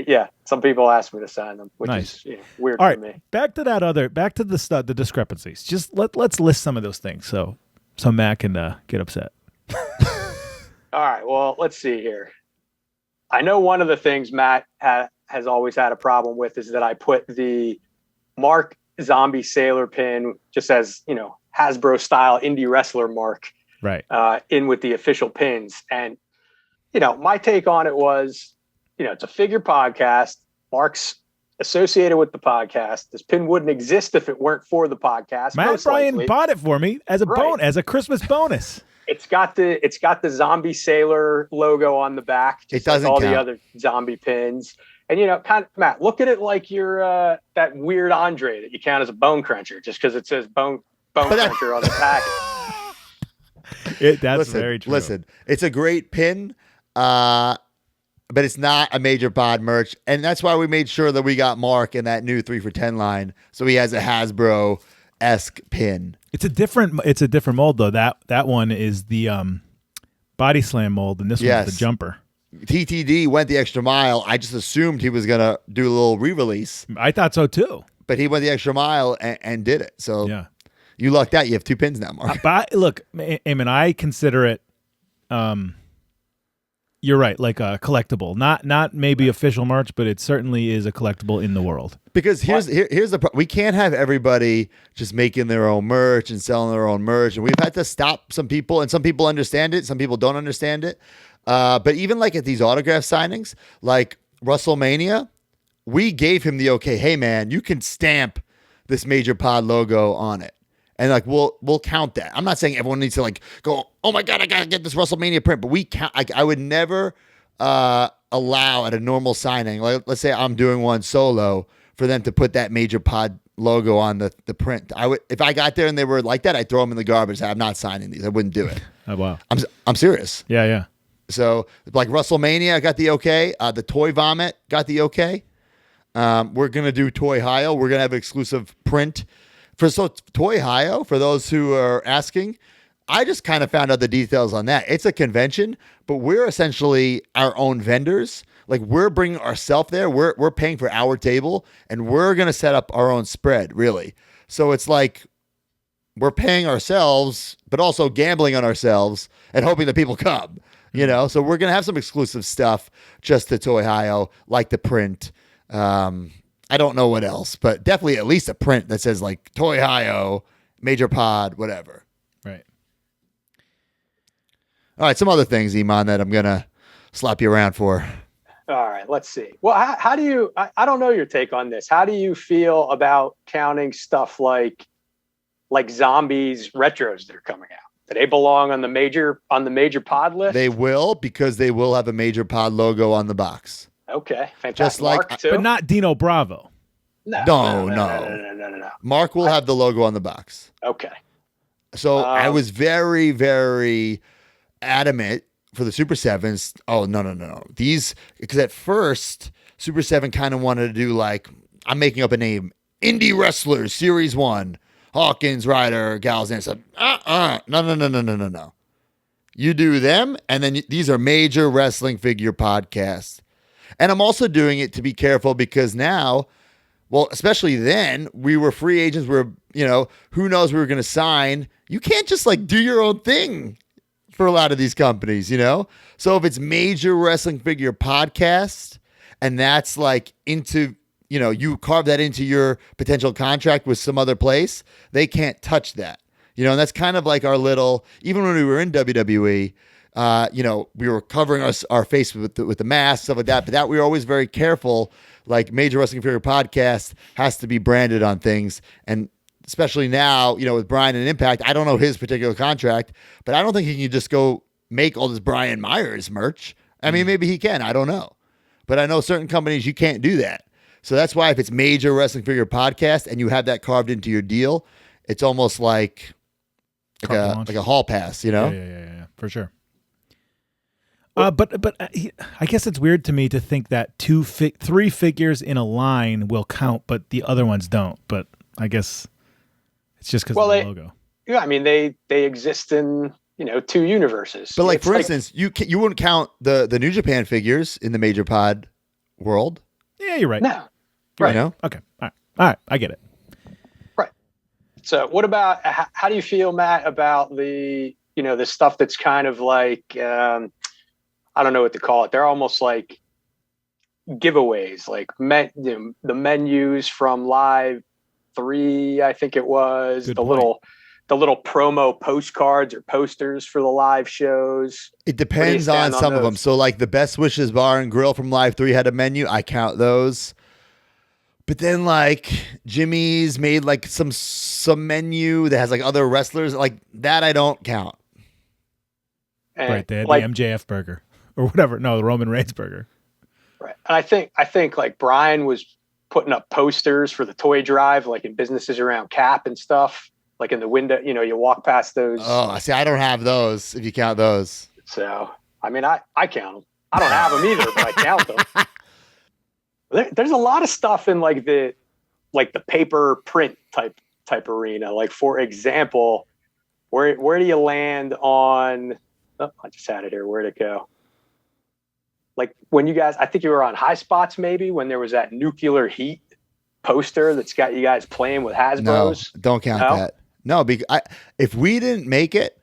Yeah, some people ask me to sign them, which is weird for me. Back to the discrepancies. Just let's list some of those things so Matt can get upset. All right, well, let's see here. I know one of the things Matt has always had a problem with is that I put the Mark Zombie Sailor pin, just as Hasbro style indie wrestler mark, right, in with the official pins. And my take on it was, it's a figure podcast. Mark's associated with the podcast. This pin wouldn't exist if it weren't for the podcast. Matt Bryan bought it for me as a as a Christmas bonus. It's got the Zombie Sailor logo on the back. Just it doesn't like all count. the other zombie pins. And kind of, Matt, look at it like you're that weird Andre that you count as a bone cruncher just because it says bone cruncher on the package. That's very true. Listen, it's a great pin. But it's not a Major Pod merch, and that's why we made sure that we got Mark in that new 3 for $10 line, so he has a Hasbro-esque pin. It's a different mold though. That one is the body slam mold, and this Yes. one's the jumper. TTD went the extra mile. I just assumed he was going to do a little re-release, I thought so too. but he went the extra mile and did it. So Yeah. you lucked out. You have 2 pins now, Mark. But look, Eamon, I consider it. You're right, like a collectible, not maybe official merch, but it certainly is a collectible in the world. Because here's the we can't have everybody just making their own merch and selling their own merch, and we've had to stop some people, and some people understand it, some people don't understand it. But even like at these autograph signings, like WrestleMania, we gave him the okay. Hey man, you can stamp this Major Pod logo on it, and like we'll count that. I'm not saying everyone needs to like go, oh my god, I gotta get this WrestleMania print, but we count. I would never allow at a normal signing, like let's say I'm doing one solo, for them to put that Major Pod logo on the print. I would, if I got there and they were like that, I'd throw them in the garbage. I'm not signing these. I wouldn't do it. Oh wow. I'm serious. Yeah. So like WrestleMania, I got the okay. The Toy Vomit got the okay. We're gonna do Toy Hio. We're gonna have an exclusive print for Toy Hio. For those who are asking, I just kind of found out the details on that. It's a convention, but we're essentially our own vendors. Like we're bringing ourselves there. We're paying for our table, and we're gonna set up our own spread. Really, so it's like we're paying ourselves, but also gambling on ourselves and hoping that people come. You know, so we're gonna have some exclusive stuff just to Toy Hio, like the print. I don't know what else, but definitely at least a print that says like Toy Hio, Major Pod, whatever. Right. All right, some other things, Iman, that I'm gonna slap you around for. All right, let's see. Well, how do you? I don't know your take on this. How do you feel about counting stuff like zombies retros that are coming out? Do they belong on the major pod list? They will, because they will have a Major Pod logo on the box. Okay, fantastic. Just like- Mark, too? But not Dino Bravo. No. Mark will have the logo on the box. Okay. So I was very, very adamant for the Super Sevens. Oh, no. These, because at first, Super 7 kind of wanted to do like, I'm making up a name, Indie Wrestlers Series 1, Hawkins, Ryder, Gals, and said, no. You do them, and then these are major wrestling figure podcasts. And I'm also doing it to be careful because now, well, especially then, we were free agents. Who knows we were going to sign. You can't just like do your own thing for a lot of these companies, So if it's major wrestling figure podcast, and that's like into, you carve that into your potential contract with some other place, they can't touch that. And that's kind of like our little, even when we were in WWE, we were covering our face with the mask, stuff like that. But that we were always very careful. Like Major Wrestling Figure Podcast has to be branded on things. And especially now, with Brian and Impact, I don't know his particular contract, but I don't think he can just go make all this Brian Myers merch. I mean, maybe he can. I don't know. But I know certain companies, you can't do that. So that's why if it's Major Wrestling Figure Podcast and you have that carved into your deal, it's almost like a hall pass, Yeah, for sure. But I guess it's weird to me to think that three figures in a line will count, but the other ones don't. But I guess it's just because of the logo. Yeah, I mean they exist in two universes. But like for instance, you wouldn't count the New Japan figures in the Major Pod world. Yeah, you're right. No, right? Okay, all right, I get it. Right. So, what about how do you feel, Matt, about the the stuff that's kind of like I don't know what to call it. They're almost like giveaways, like the menus from Live 3, I think it was. Good the point. little promo postcards or posters for the live shows. It depends on some of them. So like the Best Wishes Bar and Grill from Live 3 had a menu. I count those. But then like Jimmy's made like some menu that has like other wrestlers. Like that I don't count. And right, they had the MJF burger or whatever. No, the Roman Reigns burger. Right. And I think like Brian was putting up posters for the toy drive, like in businesses around Cap and stuff, like in the window, you walk past those. Oh, I see. I don't have those if you count those. So, I mean, I count them. I don't have them either, but I count them. There's a lot of stuff in like the paper print type arena. Like, for example, where do you land on Oh, I just had it here. Where'd it go? Like when you guys, I think you were on High Spots maybe when there was that nuclear heat poster that's got you guys playing with Hasbro's. No, don't count that. No, because if we didn't make it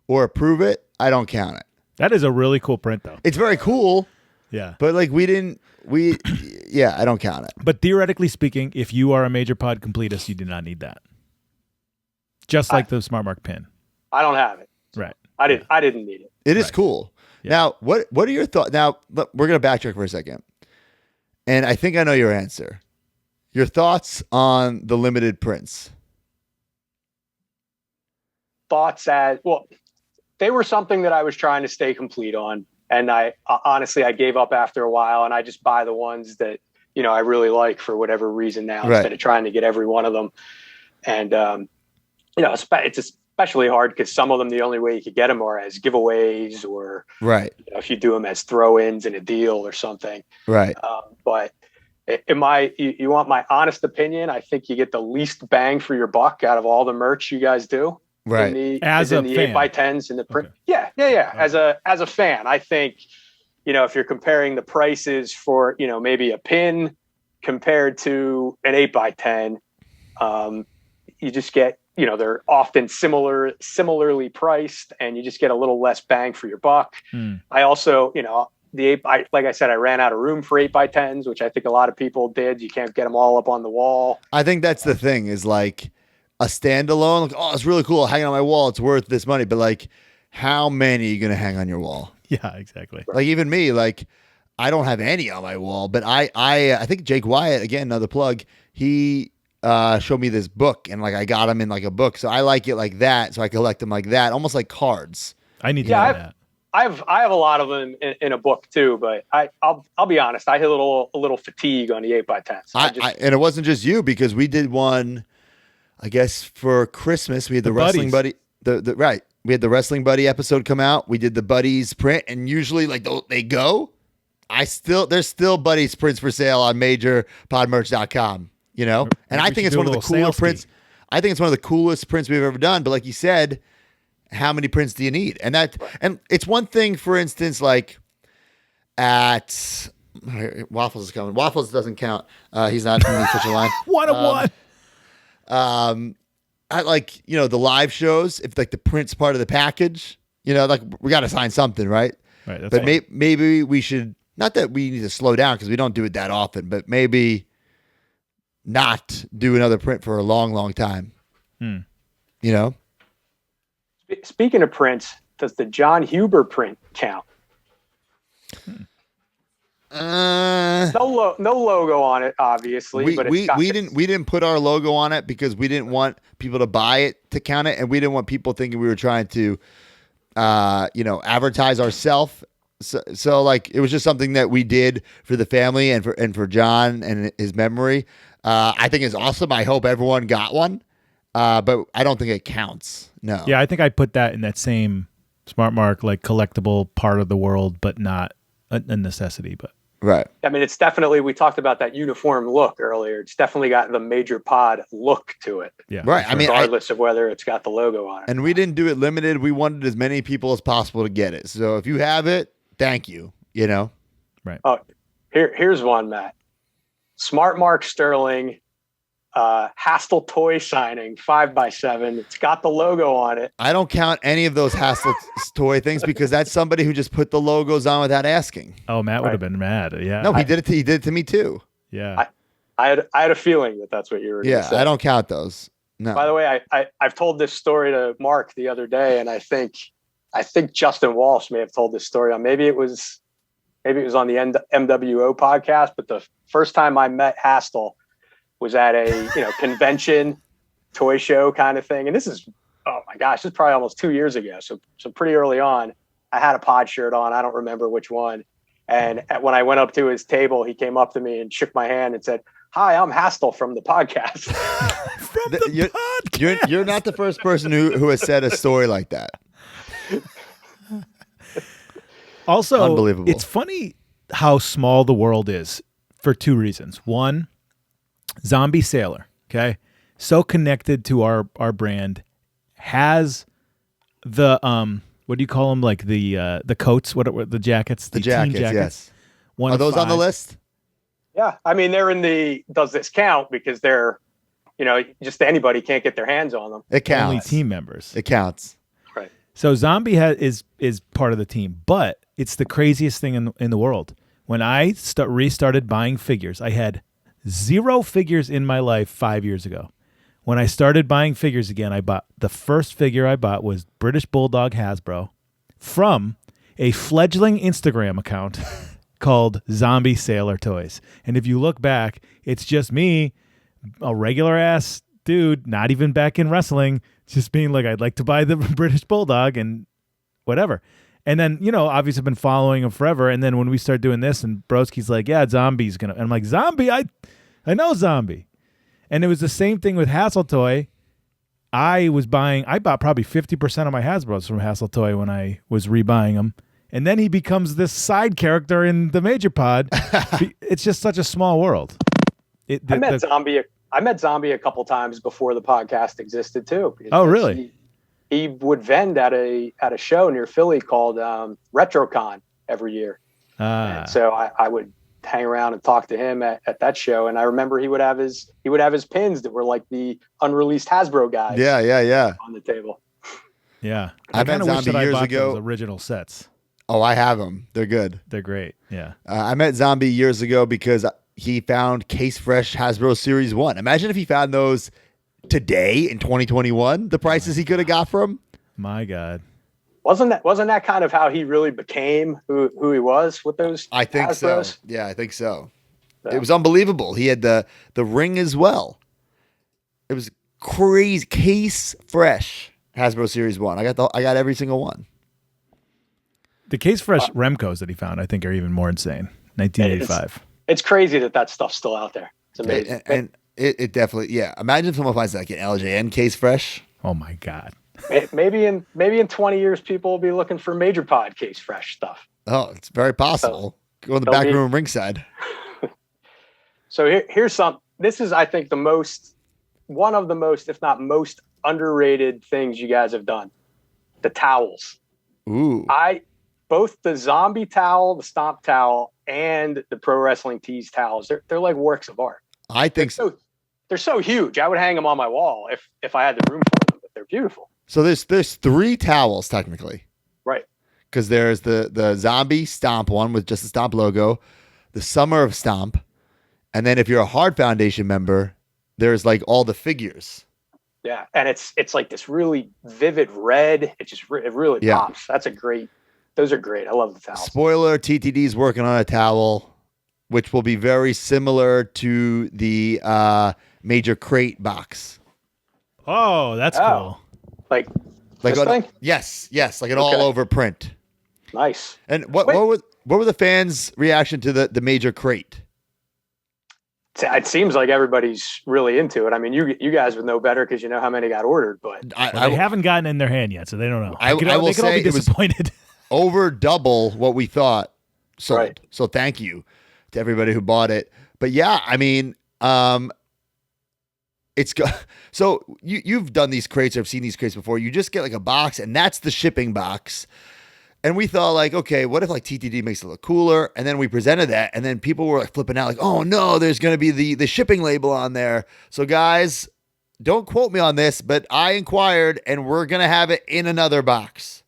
or approve it, I don't count it. That is a really cool print, though. It's very cool. Yeah. But like yeah, I don't count it. But theoretically speaking, if you are a major pod completist, you do not need that. Just like the Smart Mark pin. I don't have it. Right. I didn't need it. It is cool. Yeah. Now, what are your thoughts? Now, we're going to backtrack for a second. And I think I know your answer. Your thoughts on the limited prints. Thoughts as well, they were something that I was trying to stay complete on. And I honestly, I gave up after a while, and I just buy the ones that, I really like for whatever reason now, instead of trying to get every one of them. And, it's especially hard because some of them, the only way you could get them are as giveaways or if you do them as throw-ins in a deal or something. Right. But you want my honest opinion, I think you get the least bang for your buck out of all the merch you guys do. Right. As a the fan. 8x10s and the print. Okay. Yeah. Okay. As a fan, I think, if you're comparing the prices for, maybe a pin compared to an 8x10, you just get, they're often similarly priced, and you just get a little less bang for your buck. I also, like I said, I ran out of room for 8x10s, which I think a lot of people did. You can't get them all up on the wall. I think that's the thing is like a standalone, like, oh, it's really cool hanging on my wall. It's worth this money. But like, how many are you going to hang on your wall? Yeah, exactly. Like even me, like I don't have any on my wall, but I think Jake Wyatt, again, another plug, he showed me this book, and like I got him in like a book. So I like it like that. So I collect them like that, almost like cards. I need to know that. I have a lot of them in a book too, but I'll be honest, I hit a little fatigue on the 8x10s. And it wasn't just you, because we did one, I guess for Christmas. We had the Wrestling Buddy, we had the Wrestling Buddy episode come out. We did the Buddies print, and usually like they go. There's still Buddies prints for sale on majorpodmerch.com. And I think it's one of the cooler prints. I think it's one of the coolest prints we've ever done. But like you said, how many prints do you need? And it's one thing, for instance, like at Waffles is coming. Waffles doesn't count. He's not in the official line. 1 of 1. At like, the live shows, if like the print's part of the package, like we got to sign something, right? Right. That's but maybe we should, not that we need to slow down because we don't do it that often, but maybe not do another print for a long, long time. Speaking of prints, does the John Huber print count? No logo on it, obviously. We didn't put our logo on it because we didn't want people to buy it to count it, and we didn't want people thinking we were trying to, advertise ourselves. So like it was just something that we did for the family and for John and his memory. I think it's awesome. I hope everyone got one, but I don't think it counts. No. Yeah, I think I put that in that same Smart Mark, like collectible part of the world, but not a necessity. But right. I mean, it's definitely, we talked about that uniform look earlier. It's definitely got the Major Pod look to it. Yeah. Right. I mean, regardless of whether it's got the logo on it. And we didn't do it limited. We wanted as many people as possible to get it. So if you have it, thank you. Right. Oh, here's one, Matt. Smart Mark Sterling, Hastel toy signing, 5x7. It's got the logo on it. I don't count any of those Hastel toy things because that's somebody who just put the logos on without asking. Oh, Matt would have been mad. Yeah. No, he did it to me too. Yeah. I had a feeling that's what you were going to say. I don't count those. No. By the way, I've told this story to Mark the other day, and I think Justin Walsh may have told this story on, maybe it was on the MWO podcast, but the first time I met Hastel was at a convention, toy show kind of thing. And this is, oh my gosh, this is probably almost 2 years ago. So pretty early on. I had a pod shirt on. I don't remember which one. And when I went up to his table, he came up to me and shook my hand and said, "Hi, I'm Hastel from the podcast." From the podcast. You're not the first person who has said a story like that. Also, unbelievable. It's funny how small the world is for two reasons. One, Zombie Sailor, okay, so connected to our brand, has the what do you call them? Like the coats? What are the jackets? The team jackets, yes. One Are those on the 5. list? Yeah. I mean, they're in the, does this count? Because they're, just anybody can't get their hands on them. It counts. Only team members. It counts. Right. So Zombie is part of the team, but it's the craziest thing in the world. When I restarted buying figures, I had 0 figures in my life 5 years ago. When I started buying figures again, the first figure I bought was British Bulldog Hasbro from a fledgling Instagram account called Zombie Sailor Toys. And if you look back, it's just me, a regular ass dude, not even back in wrestling, just being like, I'd like to buy the British Bulldog and whatever. And then, obviously I've been following him forever. And then when we start doing this and Broski's like, yeah, Zombie's going to, and I'm like, Zombie, I know Zombie. And it was the same thing with Hasseltoy. I bought probably 50% of my Hasbros from Hasseltoy when I was rebuying them. And then he becomes this side character in the Major Pod. It's just such a small world. I met Zombie a couple times before the podcast existed too. Oh, really? He would vend at a show near Philly called RetroCon every year. And so I would hang around and talk to him at that show. And I remember he would have his pins that were like the unreleased Hasbro guys. Yeah. On the table. Yeah. I met kinda wish Zombie that I years bought ago. those original sets. Oh, I have them. They're good. They're great. Yeah. I met Zombie years ago because he found Case Fresh Hasbro Series 1. Imagine if he found those today in 2021, the prices he could have got for them. My God. Wasn't that kind of how he really became who he was with those? I think Hasbros? so. Yeah, I think so. It was unbelievable. He had the ring as well. It was crazy. Case Fresh Hasbro Series 1. I got every single one. The Case Fresh Remcos that he found, I think, are even more insane. 1985. It's crazy that stuff's still out there. It's amazing. And it definitely, yeah. Imagine if someone finds like an LJN Case Fresh. Oh my God. Maybe in 20 years, people will be looking for Major Pod Case Fresh stuff. Oh, it's very possible. Go in the back room ringside. So here's some. This is, I think, one of the most, if not most, underrated things you guys have done. The towels. Ooh. Both the Zombie towel, the Stomp towel, and the Pro Wrestling Tees towels. They're like works of art. I think so. They're so huge. I would hang them on my wall if I had the room for them. But they're beautiful. So there's 3 towels technically. Right. Because there's the Zombie Stomp one with just the Stomp logo, the Summer of Stomp, and then if you're a Hard Foundation member, there's like all the figures. Yeah, and it's like this really vivid red. It really pops. Those are great. I love the towels. Spoiler: TTD's working on a towel, which will be very similar to the Major Crate box. Oh, that's cool. Like this thing? Yes, like an all over print. Nice. And what were the fans' reaction to the Major Crate? It seems like everybody's really into it. I mean, you guys would know better because you know how many got ordered, but they haven't gotten in their hand yet, so they don't know. I will they could all say be disappointed. It was over double what we thought sold. Right. So thank you to everybody who bought it. But yeah, I mean, so you've done these crates or have seen these crates before. You just get like a box, and that's the shipping box. And we thought like, okay, what if like TTD makes it look cooler? And then we presented that, and then people were like flipping out like, oh no, there's going to be the shipping label on there. So guys, don't quote me on this, but I inquired, and we're going to have it in another box.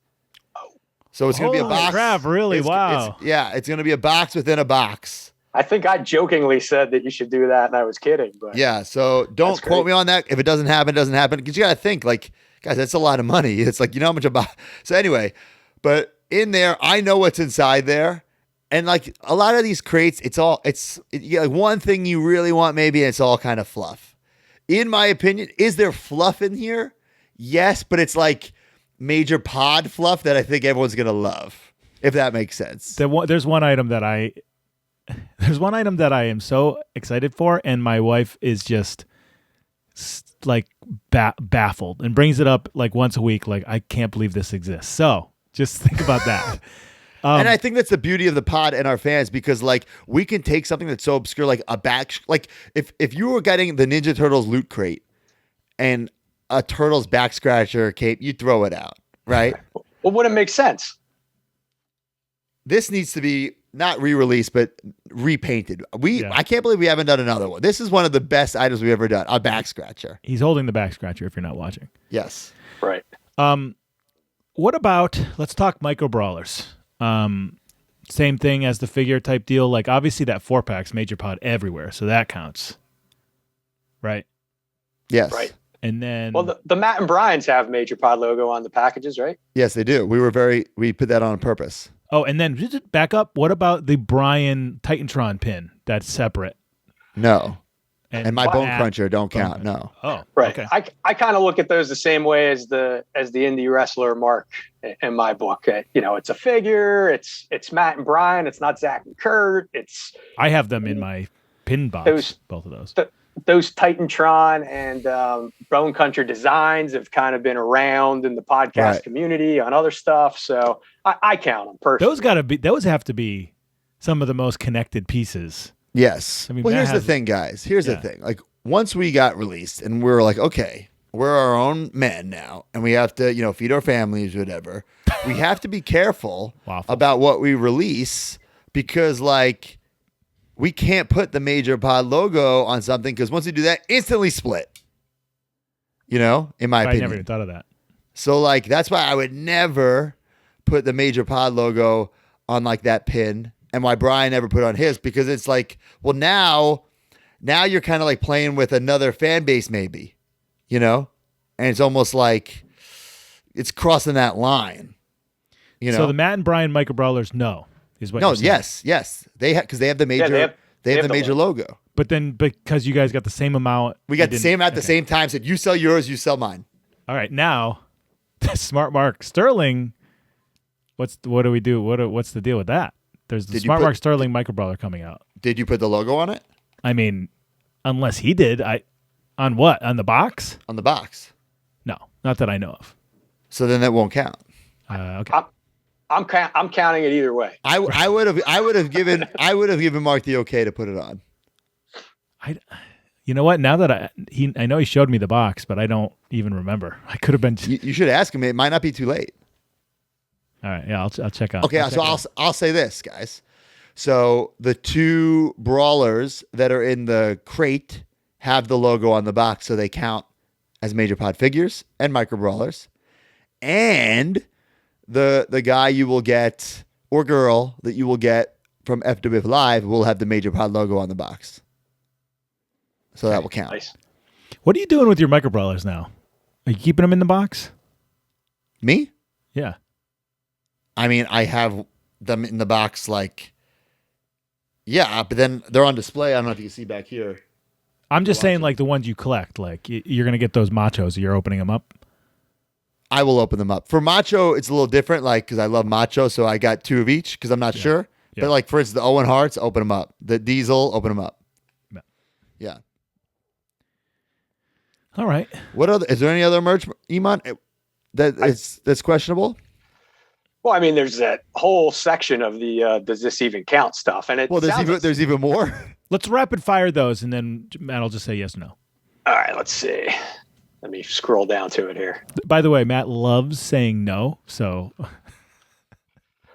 So it's going to be a box. Crap, really? Wow. It's going to be a box within a box. I think I jokingly said that you should do that, and I was kidding. But yeah, so don't quote me on that. If it doesn't happen, it doesn't happen. Because you got to think, like, guys, that's a lot of money. It's like, you know how much a box. So anyway, but in there, I know what's inside there. And like a lot of these crates, like one thing you really want maybe, and it's all kind of fluff. In my opinion, is there fluff in here? Yes, but it's like Major Pod fluff that I think everyone's going to love, if that makes sense. There's one item that I am so excited for, and my wife is just like baffled and brings it up like once a week. Like, I can't believe this exists. So just think about that. And I think that's the beauty of the pod and our fans, because like we can take something that's so obscure, like a back, like if you were getting the Ninja Turtles loot crate and a turtle's back scratcher cape, you throw it out, right? Well, wouldn't make sense. This needs to be not re-released, but repainted. Yeah. I can't believe we haven't done another one. This is one of the best items we've ever done. A back scratcher. He's holding the back scratcher if you're not watching. Yes. Right. What about, let's talk micro brawlers. Same thing as the figure type deal. Like, obviously that 4-pack's Major Pod everywhere, so that counts. Right? Yes. Right. And then... Well, the Matt and Brian's have Major Pod logo on the packages, right? Yes, they do. We put that on purpose. Oh, and then just back up. What about the Brian Titantron pin? That's separate. No. And my Bone Matt- Cruncher don't count. No. Oh, Right. okay. I kind of look at those the same way as the indie wrestler mark in my book. It's a figure. It's Matt and Brian. It's not Zach and Kurt. I have them in my pin box, both of those. Those Titantron and Bone Country designs have kind of been around in the podcast community on other stuff. So I count them personally. Those have to be some of the most connected pieces. Yes. I mean, well, Matt here's the has- thing, guys. Here's the thing. Like, once we got released and we were like, okay, we're our own men now, and we have to, feed our families, whatever. We have to be careful about what we release because, like, we can't put the Major Pod logo on something because once we do that, instantly split. In my opinion. I never even thought of that. So, like, that's why I would never put the Major Pod logo on, like, that pin, and why Brian never put on his, because it's like, well, now you're kind of like playing with another fan base, maybe, and it's almost like it's crossing that line, So the Matt and Brian micro brawlers, is what you're saying. yes, because they have the major, they have the major logo. But then because you guys got the same amount, We got the same at the same time. Said you sell yours, you sell mine. All right, now Smart Mark Sterling. What do we do? What's the deal with that? There's the Smart Mark Sterling micro brawler coming out. Did you put the logo on it? I mean, unless he did, on what? On the box? On the box. No, not that I know of. So then that won't count. Okay. I'm counting it either way. I would have given Mark the okay to put it on. You know what? Now that I know he showed me the box, but I don't even remember. I could have been. You should ask him. It might not be too late. All right, yeah, I'll check out. Okay, I'll say this, guys. So the 2 brawlers that are in the crate have the logo on the box, so they count as Major Pod figures and micro brawlers. And the guy you will get or girl that you will get from FWF Live will have the Major Pod logo on the box. So that will count. Nice. What are you doing with your micro brawlers now? Are you keeping them in the box? Me? Yeah. I mean, I have them in the box, like, yeah, but then they're on display. I don't know if you can see back here. I'm just saying, like, the ones you collect, like, you're going to get those machos. You're opening them up. I will open them up. For Macho, it's a little different, like, because I love Macho, so I got 2 of each because I'm not sure. Yeah. But, like, for instance, the Owen Harts, open them up. The Diesel, open them up. Yeah. All right. Is there any other merch, Iman, that's questionable? Well, I mean, there's that whole section of the does this even count stuff, and there's even more. Let's rapid fire those, and then Matt will just say yes or no. All right, let's see. Let me scroll down to it here. By the way, Matt loves saying no, so.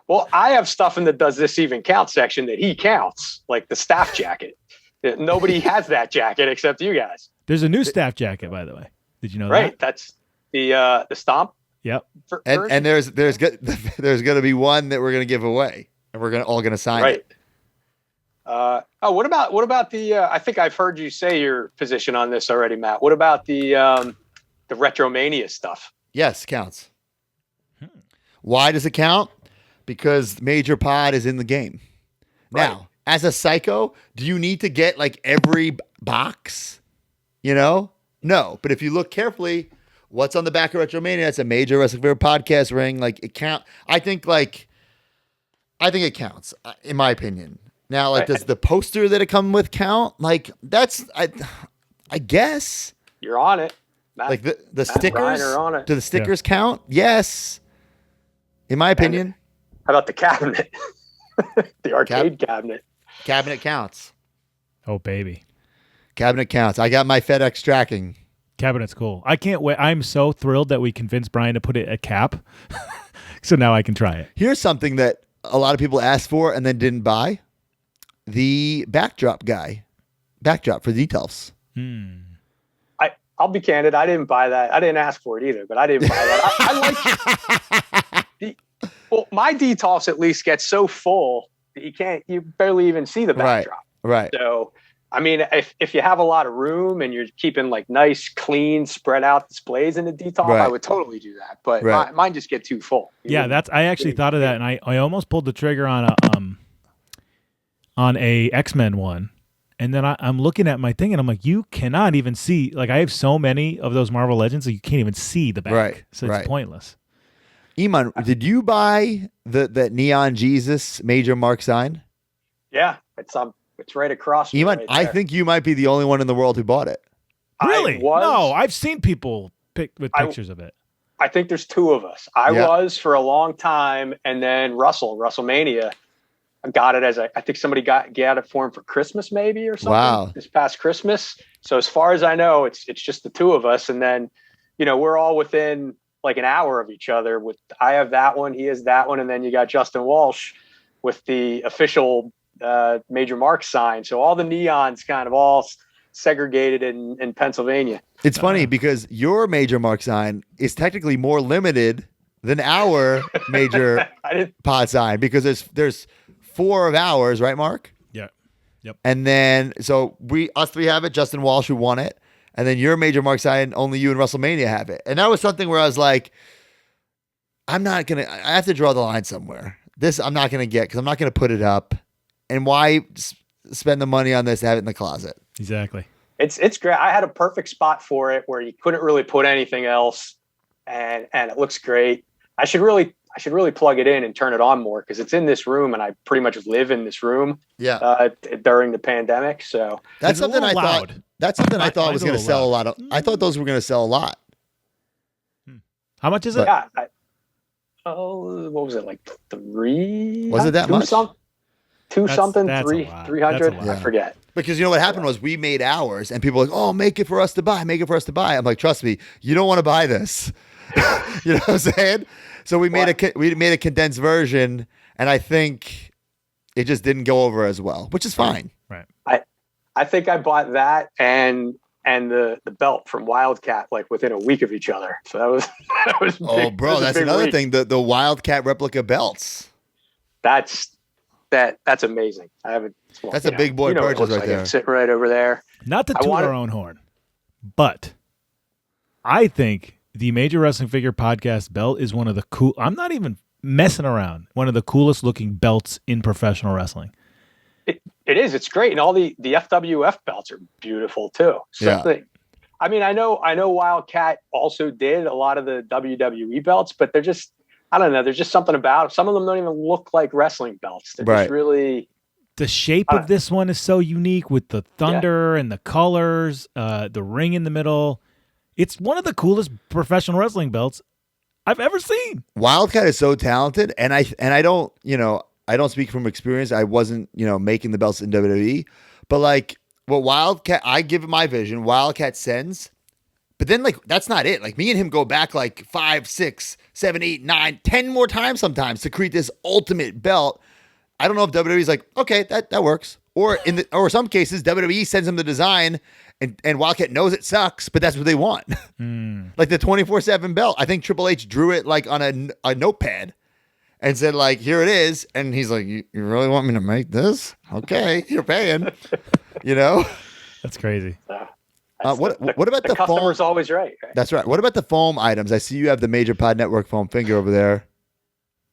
Well, I have stuff in the does this even count section that he counts, like the staff jacket. Nobody has that jacket except you guys. There's a new staff jacket, by the way. Did you know that? Right, that's the stomp. Yep. And there's going to be one that we're going to give away, and we're all going to sign it. What about the? I think I've heard you say your position on this already, Matt. What about the Retromania stuff? Yes, counts. Why does it count? Because Major Pod is in the game. Right. Now, as a psycho, do you need to get like every box? No. But if you look carefully, what's on the back of Retromania? It's a Major Wrestling Fair podcast ring. Like it count. I think it counts, in my opinion. Now, like, does the poster that it come with count? Like, that's I guess you're on it. Matt, like the stickers. On it. Do the stickers count? Yes, in my opinion. How about the cabinet? The arcade cabinet. Cabinet counts. Oh, baby. Cabinet counts. I got my FedEx tracking. Cabinet's cool. I can't wait. I'm so thrilled that we convinced Brian to put it a cap So now I can try it. Here's something that a lot of people asked for and then didn't buy. The backdrop for details. I'll be candid. I didn't buy that. I didn't ask for it either, but I didn't buy that. I like well, my detolfs at least get so full that you barely even see the backdrop. Right. So, I mean, if you have a lot of room and you're keeping like nice, clean, spread out displays in the detolf, I would totally do that. But mine just get too full. I actually thought of that, and I almost pulled the trigger on a X-Men one. And then I'm looking at my thing, and I'm like, you cannot even see. Like, I have so many of those Marvel Legends that you can't even see the back. Right. So it's pointless. Iman, did you buy the Neon Jesus Major Mark sign? Yeah, it's right across. Iman, right I think you might be the only one in the world who bought it. Really? No, I've seen people with pictures of it. I think there's two of us. I was for a long time, and then WrestleMania. I got it I think somebody got it for him for Christmas maybe or something. Wow. This past Christmas. So as far as I know, it's just the two of us. And then, we're all within like an hour of each other. I have that one, he has that one. And then you got Justin Walsh with the official Major Mark sign. So all the neons kind of all segregated in Pennsylvania. It's funny because your Major Mark sign is technically more limited than our Major pod sign because there's 4 of ours, right, Mark? Yeah. Yep. And then, so us three have it, Justin Walsh who won it. And then your Major Mark sign, only you and WrestleMania have it. And that was something where I was like, I have to draw the line somewhere. This I'm not going to get because I'm not going to put it up. And why spend the money on this to have it in the closet? Exactly. It's great. I had a perfect spot for it where you couldn't really put anything else. And it looks great. I should really plug it in and turn it on more because it's in this room and I pretty much live in this room. Yeah. During the pandemic, so that's something I thought. That's something I thought was going to sell a lot of. I thought those were going to sell a lot. How much is it? Yeah. What was it like 3? Was it that much? Two something, that's 300. I forget. Because you know what happened was we made ours and people were like, oh, make it for us to buy. Make it for us to buy. I'm like, trust me, you don't want to buy this. You know what I'm saying? So we made a condensed version, and I think it just didn't go over as well, which is fine. Right. I think I bought that and the belt from Wildcat like within a week of each other. So that was big. Oh, bro, that's another week. thing. The Wildcat replica belts. That's amazing. That's a big boy purchase right there. Sitting right over there. Not to toot our own horn, but I think the Major Wrestling Figure Podcast belt is one of the cool. I'm not even messing around. One of the coolest looking belts in professional wrestling. It is. It's great, and all the FWF belts are beautiful too. I mean, I know Wildcat also did a lot of the WWE belts, but they're just, I don't know. There's just something about them. Some of them don't even look like wrestling belts. They're just really. The shape of this one is so unique with the thunder and the colors, the ring in the middle. It's one of the coolest professional wrestling belts I've ever seen. Wildcat is so talented, and I don't speak from experience. I wasn't, making the belts in WWE, but like what Wildcat, I give it my vision. Wildcat sends, but then like that's not it. Like me and him go back like 5, 6, 7, 8, 9, 10 more times sometimes to create this ultimate belt. I don't know if WWE's like, okay, that works, or or some cases WWE sends him the design. And Wildcat knows it sucks, but that's what they want. Like the 24/7 belt. I think Triple H drew it like on a notepad and said like, here it is. And he's like, you really want me to make this? Okay, you're paying. That's crazy. What about the customer's foam? Always right. That's right. What about the foam items? I see you have the Major Pod Network foam finger over there.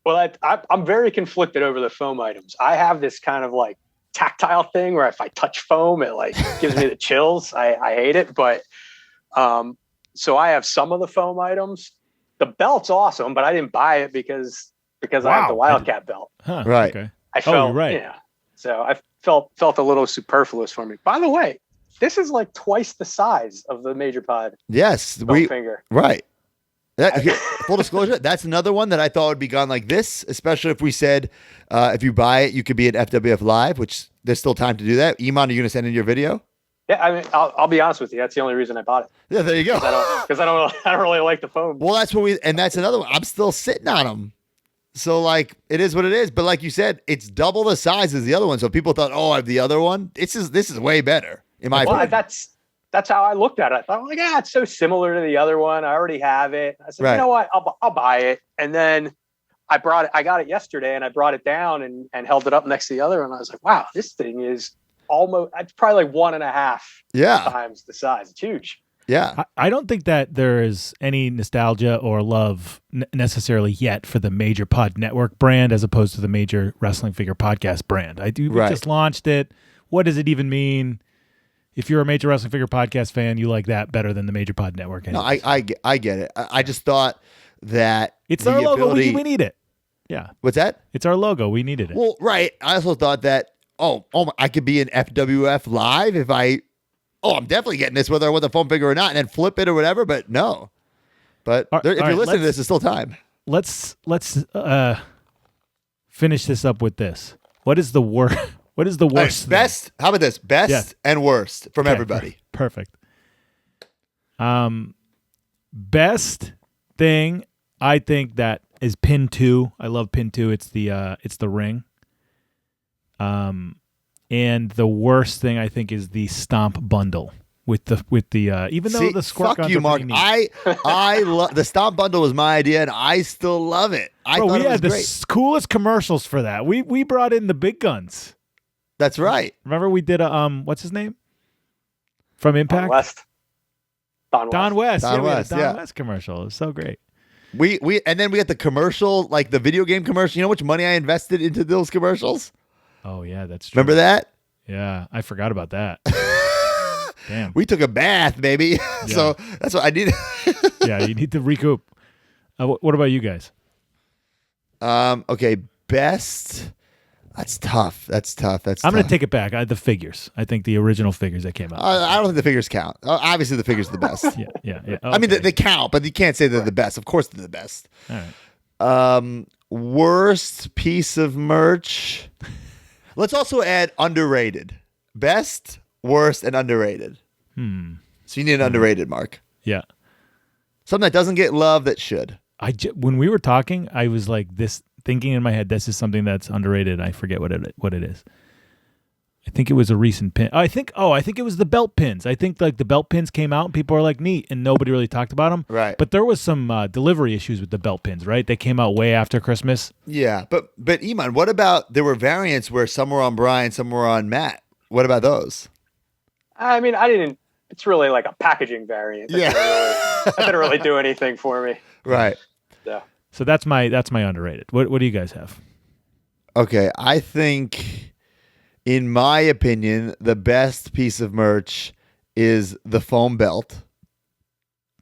Well, I'm very conflicted over the foam items. I have this kind of like tactile thing where if I touch foam, it like gives me the chills. I hate it. But so I have some of the foam items. The belt's awesome, but I didn't buy it because I have the Wildcat belt. Huh, right. Okay. I felt right. Yeah. So I felt a little superfluous for me. By the way, this is like twice the size of the Major Pod. Yes. Foam finger. Right. Full disclosure, that's another one that I thought would be gone like this, especially if we said if you buy it, you could be at FWF Live, which there's still time to do that. Iman, are you going to send in your video? Yeah, I mean, I'll be honest with you. That's the only reason I bought it. Yeah, there you go. Because I don't really like the foam. Well, that's what that's another one. I'm still sitting on them. So like it is what it is. But like you said, it's double the size as the other one. So people thought, oh, I have the other one. This is way better in my opinion. That's how I looked at it. I thought, like, it's so similar to the other one. I already have it. I said, Right. You know what? I'll buy it. And then I got it yesterday, and I brought it down and held it up next to the other one. I was like, wow, this thing is it's probably like 1.5 times the size. It's huge. Yeah. I don't think that there is any nostalgia or love necessarily yet for the Major Pod Network brand as opposed to the Major Wrestling Figure Podcast brand. We just launched it. What does it even mean? If you're a Major Wrestling Figure Podcast fan, you like that better than the Major Pod Network. No, I get it. I just thought that it's our logo. We need it. Yeah. What's that? It's our logo. We needed it. Well, right. I also thought that, I could be in FWF live if I'm definitely getting this whether I want the foam figure or not, and then flip it or whatever. But no. But if you're listening to this, there's still time. Let's finish this up with this. What is the worst? What is the worst? Best. How about this? Best and worst from everybody. Perfect. Best thing I think that is pin 2. I love pin 2. It's the ring. And the worst thing I think is the stomp bundle with the even though the squirt guns fuck you, are Mark. neat. I love the stomp bundle was my idea, and I still love it. I thought we it was had the great. coolest commercials for that. We brought in the big guns. That's right. Remember we did a what's his name from Impact? Don West. Don West. Don West commercial. It was so great. We and then we got the commercial, like the video game commercial. You know how much money I invested into those commercials? Oh yeah, that's true. Remember that? Yeah, I forgot about that. Damn. We took a bath, baby. Yeah. So that's what I did. Yeah, you need to recoup. What about you guys? Okay, best. That's tough. I'm going to take it back. The figures. I think the original figures that came out. I don't think the figures count. Obviously, the figures are the best. Yeah. Okay. I mean, they count, but you can't say they're the best. Of course, they're the best. All right. Worst piece of merch. Let's also add underrated. Best, worst, and underrated. So you need an underrated, Mark. Yeah. Something that doesn't get love that should. When we were talking, I was like thinking in my head, this is something that's underrated. I forget what it is. I think it was a recent pin. I think it was the belt pins. I think like the belt pins came out and people are like neat and nobody really talked about them. Right. But there was some delivery issues with the belt pins, right? They came out way after Christmas. Yeah, but Iman, what about there were variants where some were on Brian, some were on Matt? What about those? I mean, I didn't. It's really like a packaging variant. That didn't really do anything for me. Right. Yeah. So that's my underrated. What do you guys have? Okay, I think, in my opinion, the best piece of merch is the foam belt.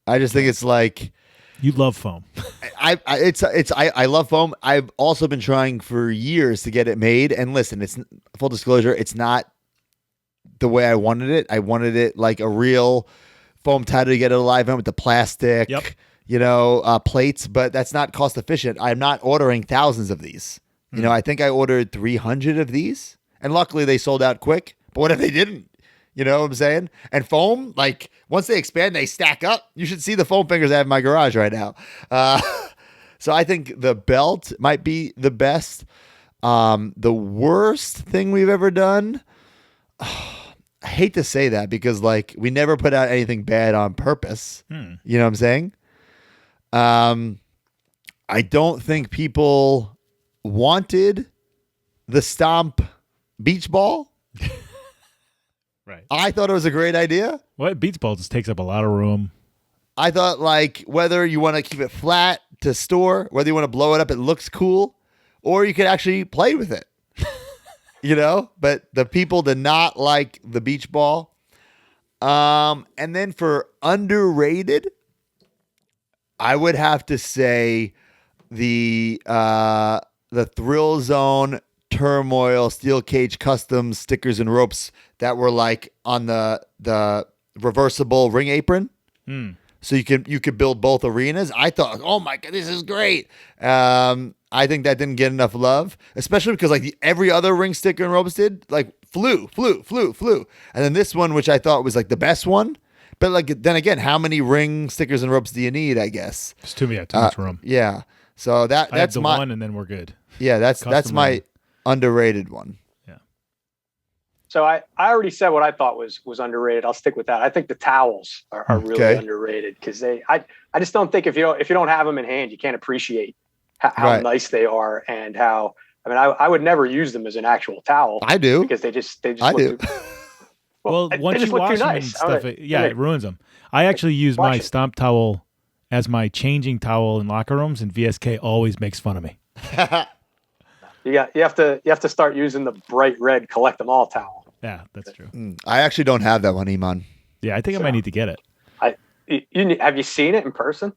I just think it's like you love foam. I love foam. I've also been trying for years to get it made. And listen, it's full disclosure, it's not the way I wanted it. I wanted it like a real foam title to get it alive in with the plastic. Yep. Plates, but that's not cost efficient. I'm not ordering thousands of these. I think I ordered 300 of these, and luckily they sold out quick. But what if they didn't? You know what I'm saying? And foam, like once they expand, they stack up. You should see the foam fingers I have in my garage right now. So I think the belt might be the best. The worst thing we've ever done. I hate to say that because like we never put out anything bad on purpose. You know what I'm saying? I don't think people wanted the stomp beach ball. Right. I thought it was a great idea. Well, beach ball just takes up a lot of room. I thought like whether you want to keep it flat to store, whether you want to blow it up, it looks cool, or you could actually play with it. But the people did not like the beach ball. And then for underrated, I would have to say the Thrill Zone Turmoil Steel Cage Custom stickers and ropes that were like on the reversible ring apron. So you could build both arenas. I thought, oh my God, this is great. I think that didn't get enough love, especially because like every other ring sticker and ropes did, like flew. And then this one, which I thought was like the best one. But like then again, how many ring stickers and ropes do you need? I guess It's too much room. Yeah. So I have that's the my one, and then we're good. yeah. That's Custom my made. underrated one. So I already said what I thought was underrated. I'll stick with that. I think the towels are really Okay. underrated because I just don't think if you don't have them in hand, you can't appreciate how Right. nice they are and how. I mean, I would never use them as an actual towel I do. because they just I look do. Too, Well, they once just you look too wash them and nice. stuff, it ruins them. I actually use Wash my it. stomp towel as my changing towel in locker rooms, and VSK always makes fun of me. You have to start using the bright red collect them all towel. Yeah, that's true. I actually don't have that one, Iman. Yeah, I think I might need to get it. Have you seen it in person?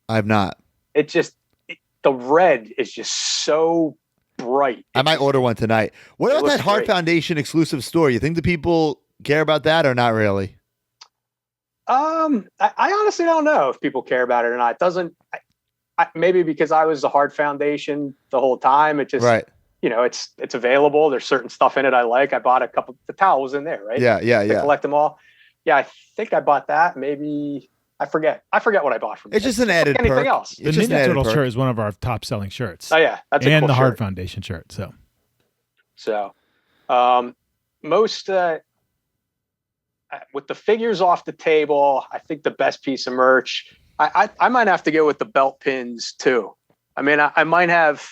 I have not. The red is just so bright. I might order one tonight. What It about that looks Heart great. Foundation exclusive store? You think the people care about that or not really? I honestly don't know if people care about it or not. It doesn't. Maybe because I was the Heart Foundation the whole time. It just Right. it's available. There's certain stuff in it I like. I bought a couple. The towel was in there, right? Yeah. To collect them all. Yeah, I think I bought that. Maybe I forget. I forget what I bought from. It's just an added anything perk. else. It's The just an Ninja added Turtle perk. shirt is one of our top selling shirts. Oh yeah, that's a and cool the shirt. Heart Foundation shirt. So Most with the figures off the table, I think the best piece of merch. I might have to go with the belt pins too. I mean, I might have.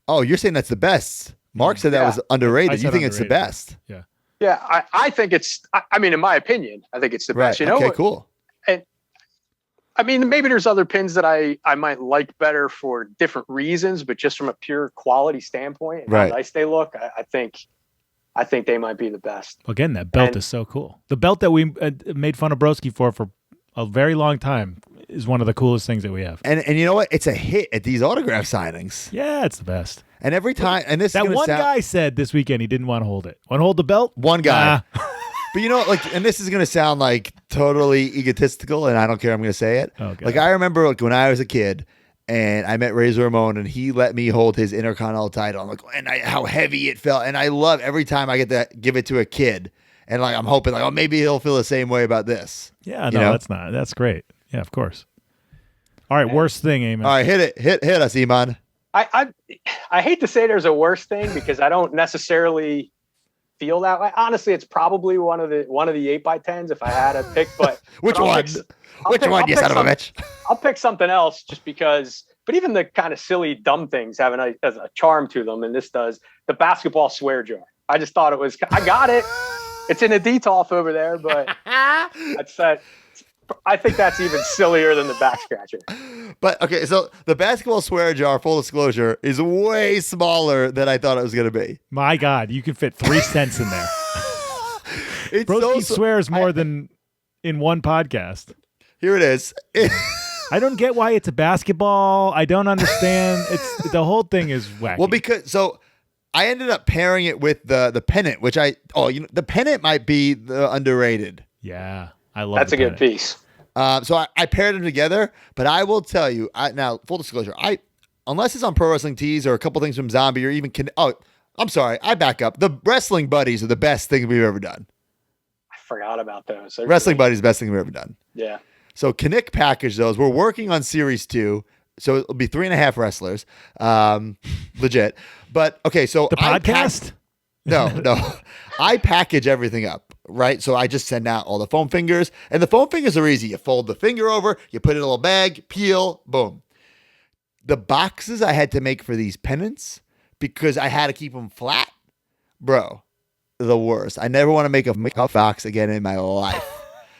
Oh, you're saying that's the best. Mark said that Yeah. was underrated. I You said think it's the underrated. best. Yeah, I think it's. I mean, in my opinion, I think it's the Right. best. You know, Okay, cool. I mean, maybe there's other pins that I might like better for different reasons, but just from a pure quality standpoint and Right. how nice they look, I think they might be the best. again, that belt And- is so cool. The belt that we made fun of Broski for a very long time is one of the coolest things that we have. And you know what? It's a hit at these autograph signings. Yeah, it's the best. And every time, and this That is gonna one sound, guy said this weekend he didn't want to hold it. Want to hold the belt? one guy. Nah. But you know, like, and this is going to sound like totally egotistical, and I don't care. I'm going to say it. Oh, God. Like, I remember like when I was a kid and I met Razor Ramon and he let me hold his Intercontinental title. I'm like, how heavy it felt. And I love every time I get to give it to a kid. And like, I'm hoping like, oh, maybe he'll feel the same way about this. Yeah, You no, know? that's not. That's great. Yeah, of course. All right, worst thing, Eamon. All right, hit us, Iman. I hate to say there's a worse thing because I don't necessarily feel that way. Honestly, it's probably one of the 8x10s if I had a pick. But Which but I'll one? pick- Which one, you pick son of a some- bitch? I'll pick something else just because. But even the kind of silly, dumb things have a charm to them, and this does. The basketball swear jar. I just thought it was. I got it. It's in a detolf over there, but that's that. I think that's even sillier than the back scratcher. But okay, so the basketball swear jar, full disclosure, is way smaller than I thought it was going to be. My God, you can fit 3 cents in there. It's Broski so swears more than in one podcast. Here it is. I don't get why it's a basketball. I don't understand. It's the whole thing is wacky. Well, because I ended up pairing it with the pennant, which the pennant might be the underrated. yeah, I love That's the a good pennant. piece. So I paired them together, but I will tell you, now full disclosure, unless it's on Pro Wrestling Tees or a couple things from Zombie or even I'm sorry, I back up. The Wrestling Buddies are the best thing we've ever done. I forgot about those. They're Wrestling great. Buddies is the best thing we've ever done. Yeah. So Kinnick packaged those. We're working on Series 2. So it'll be 3.5 wrestlers. Legit. But okay, so The podcast? No. I package everything up, right? So I just send out all the foam fingers. And the foam fingers are easy. You fold the finger over, you put it in a little bag, peel, boom. The boxes I had to make for these pennants because I had to keep them flat, bro, the worst. I never want to make a box again in my life.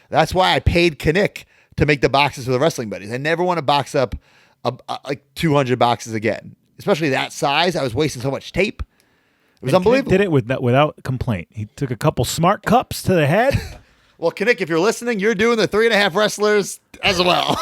That's why I paid Kinnick to make the boxes for the Wrestling Buddies. I never want to box up like 200 boxes again, especially that size. I was wasting so much tape. It was And Kinnick unbelievable. did it without complaint. He took a couple smart cups to the head. Well, Kinnick, if you're listening, you're doing the 3.5 wrestlers as well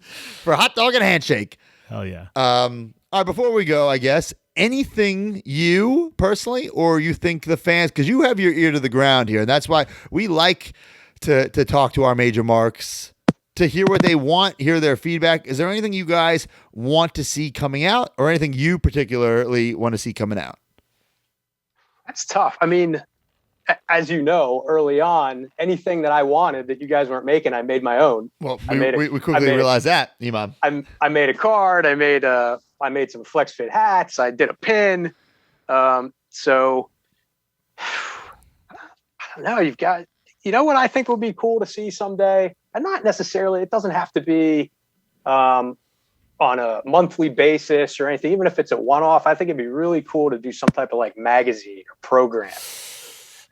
for hot dog and handshake. Hell yeah. All right, before we go, I guess anything you personally or you think the fans, because you have your ear to the ground here, and that's why we like to talk to our major marks to hear what they want, hear their feedback. Is there anything you guys want to see coming out, or anything you particularly want to see coming out? That's tough. I mean, as you know, early on, anything that I wanted that you guys weren't making, I made my own. Well, we quickly realized that, Iman. I made a card. I made some flex fit hats. I did a pin. So I don't know. You know what I think would be cool to see someday, and not necessarily. It doesn't have to be on a monthly basis or anything. Even if it's a one-off, I think it'd be really cool to do some type of like magazine or program.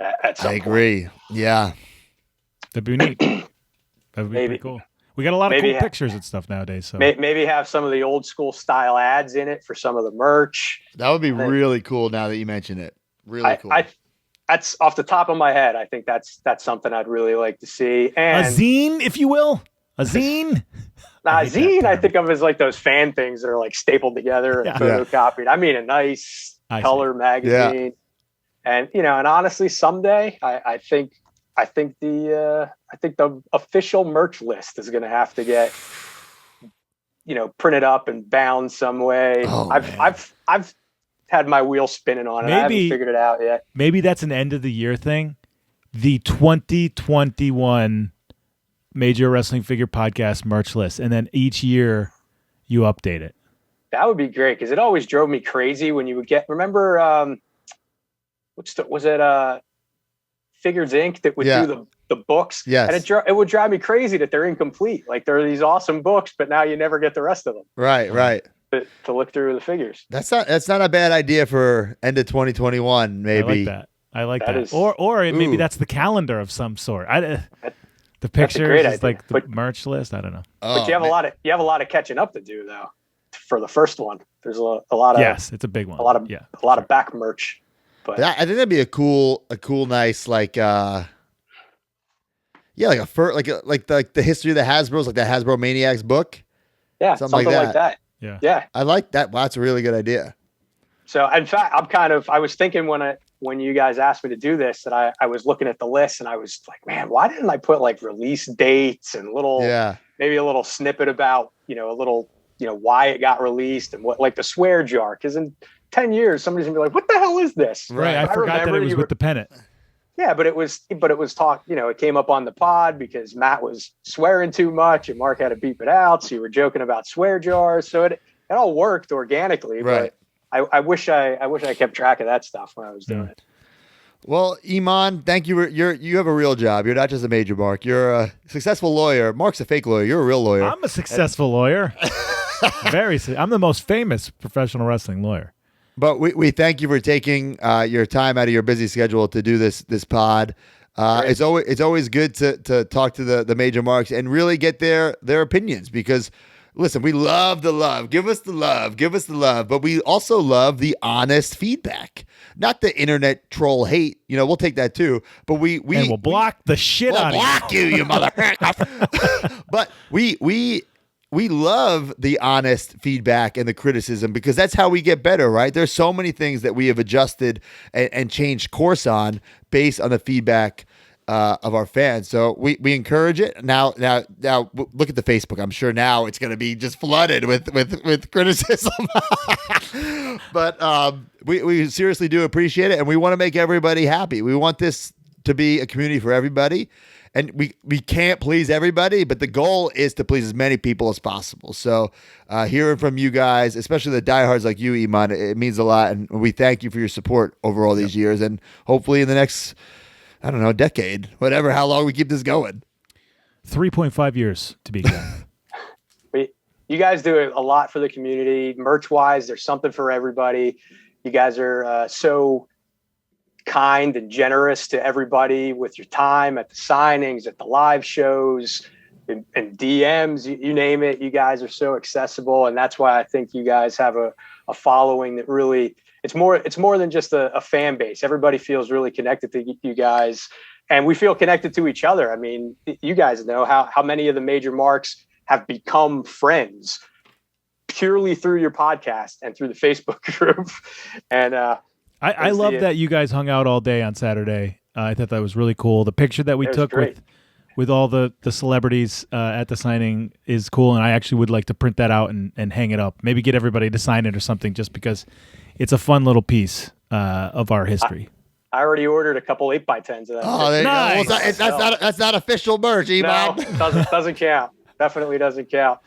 At some I agree. point. Yeah, that'd be neat. That'd be pretty cool. We got a lot of cool pictures and stuff nowadays. So maybe have some of the old school style ads in it for some of the merch. That would be really cool. Now that you mention it, really cool. That's off the top of my head. I think that's something I'd really like to see. And a zine, if you will, a zine. Zine, I think of as like those fan things that are like stapled together and photocopied. I mean, a nice color magazine. Yeah. And and honestly, someday I think the official merch list is going to have to get printed up and bound some way. Oh, I've had my wheel spinning on it. I haven't figured it out yet. Maybe that's an end of the year thing. The 2021 Major Wrestling Figure Podcast merch list, and then each year you update it. That would be great, because it always drove me crazy when you would get. Remember, was it Figures Inc. that would do the books? Yes, and it would drive me crazy that they're incomplete. Like, there are these awesome books, but now you never get the rest of them. Right. To look through the figures. That's not a bad idea for end of 2021. Maybe I like that. Or maybe that's the calendar of some sort. The pictures is like the merch list. I don't know. But you have a lot of catching up to do though. For the first one, there's a lot of it's a big one. A lot of back merch. But I think that'd be a cool, nice like like the history of the Hasbro's, like the Hasbro Maniacs book. Yeah, something like that. Yeah. I like that. Wow, that's a really good idea. So in fact, I was thinking when you guys asked me to do this, that I was looking at the list and I was like, man, why didn't I put like release dates and maybe a little snippet about, why it got released and what, like the swear jar. Cause in 10 years, somebody's gonna be like, what the hell is this? Right. I forgot that it was with the pennant. Yeah, but it was talk, it came up on the pod because Matt was swearing too much and Mark had to beep it out. So you were joking about swear jars. So it all worked organically, right. But I wish I kept track of that stuff when I was doing it. Well, Iman, thank you. You have a real job. You're not just a major Mark. You're a successful lawyer. Mark's a fake lawyer. You're a real lawyer. I'm a successful lawyer. I'm the most famous professional wrestling lawyer. But we thank you for taking your time out of your busy schedule to do this pod. It's always good to talk to the major Marks and really get their opinions, because listen, we love the love. Give us the love. But we also love the honest feedback, not the internet troll hate. We'll take that too. But we'll block the shit out of you. We'll block you motherfucker. But we love the honest feedback and the criticism, because that's how we get better, right? There's so many things that we have adjusted and changed course on based on the feedback of our fans. So we encourage it. Now look at the Facebook. I'm sure now it's going to be just flooded with criticism. But we seriously do appreciate it, and we want to make everybody happy. We want this to be a community for everybody. And we can't please everybody, but the goal is to please as many people as possible. So hearing from you guys, especially the diehards like you, Iman, it means a lot. And we thank you for your support over all these years. And hopefully in the next, decade, whatever, how long we keep this going. 3.5 years to be exact. You guys do a lot for the community. Merch-wise, there's something for everybody. You guys are so kind and generous to everybody with your time at the signings, at the live shows, and DMs, you name it. You guys are so accessible, and that's why I think you guys have a following that really, it's more than just a fan base. Everybody feels really connected to you guys, and we feel connected to each other. I mean, you guys know how many of the major Marks have become friends purely through your podcast and through the Facebook group. And I love that you guys hung out all day on Saturday. I thought that was really cool. The picture that we took with all the celebrities at the signing is cool, and I actually would like to print that out and hang it up. Maybe get everybody to sign it or something, just because it's a fun little piece of our history. I already ordered a couple 8x10s of that. Oh, there you go. Well, Nice. that's not official merch, No, Iman. doesn't count. Definitely doesn't count.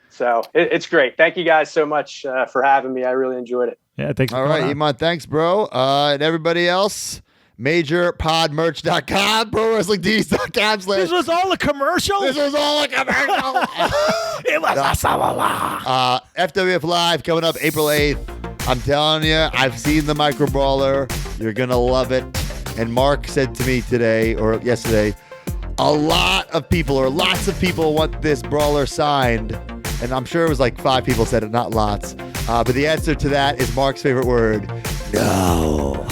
So it's great. Thank you guys so much for having me. I really enjoyed it. Yeah, thanks for All coming right, on. Iman, thanks, bro. And everybody else, majorpodmerch.com, prowrestlingtees.com. This was all a commercial? This was all a commercial. It was awesome. FWF Live coming up April 8th. I'm telling you, I've seen the micro brawler. You're going to love it. And Mark said to me today or yesterday, lots of people want this brawler signed. And I'm sure it was like 5 people said it, not lots. But the answer to that is Mark's favorite word, no.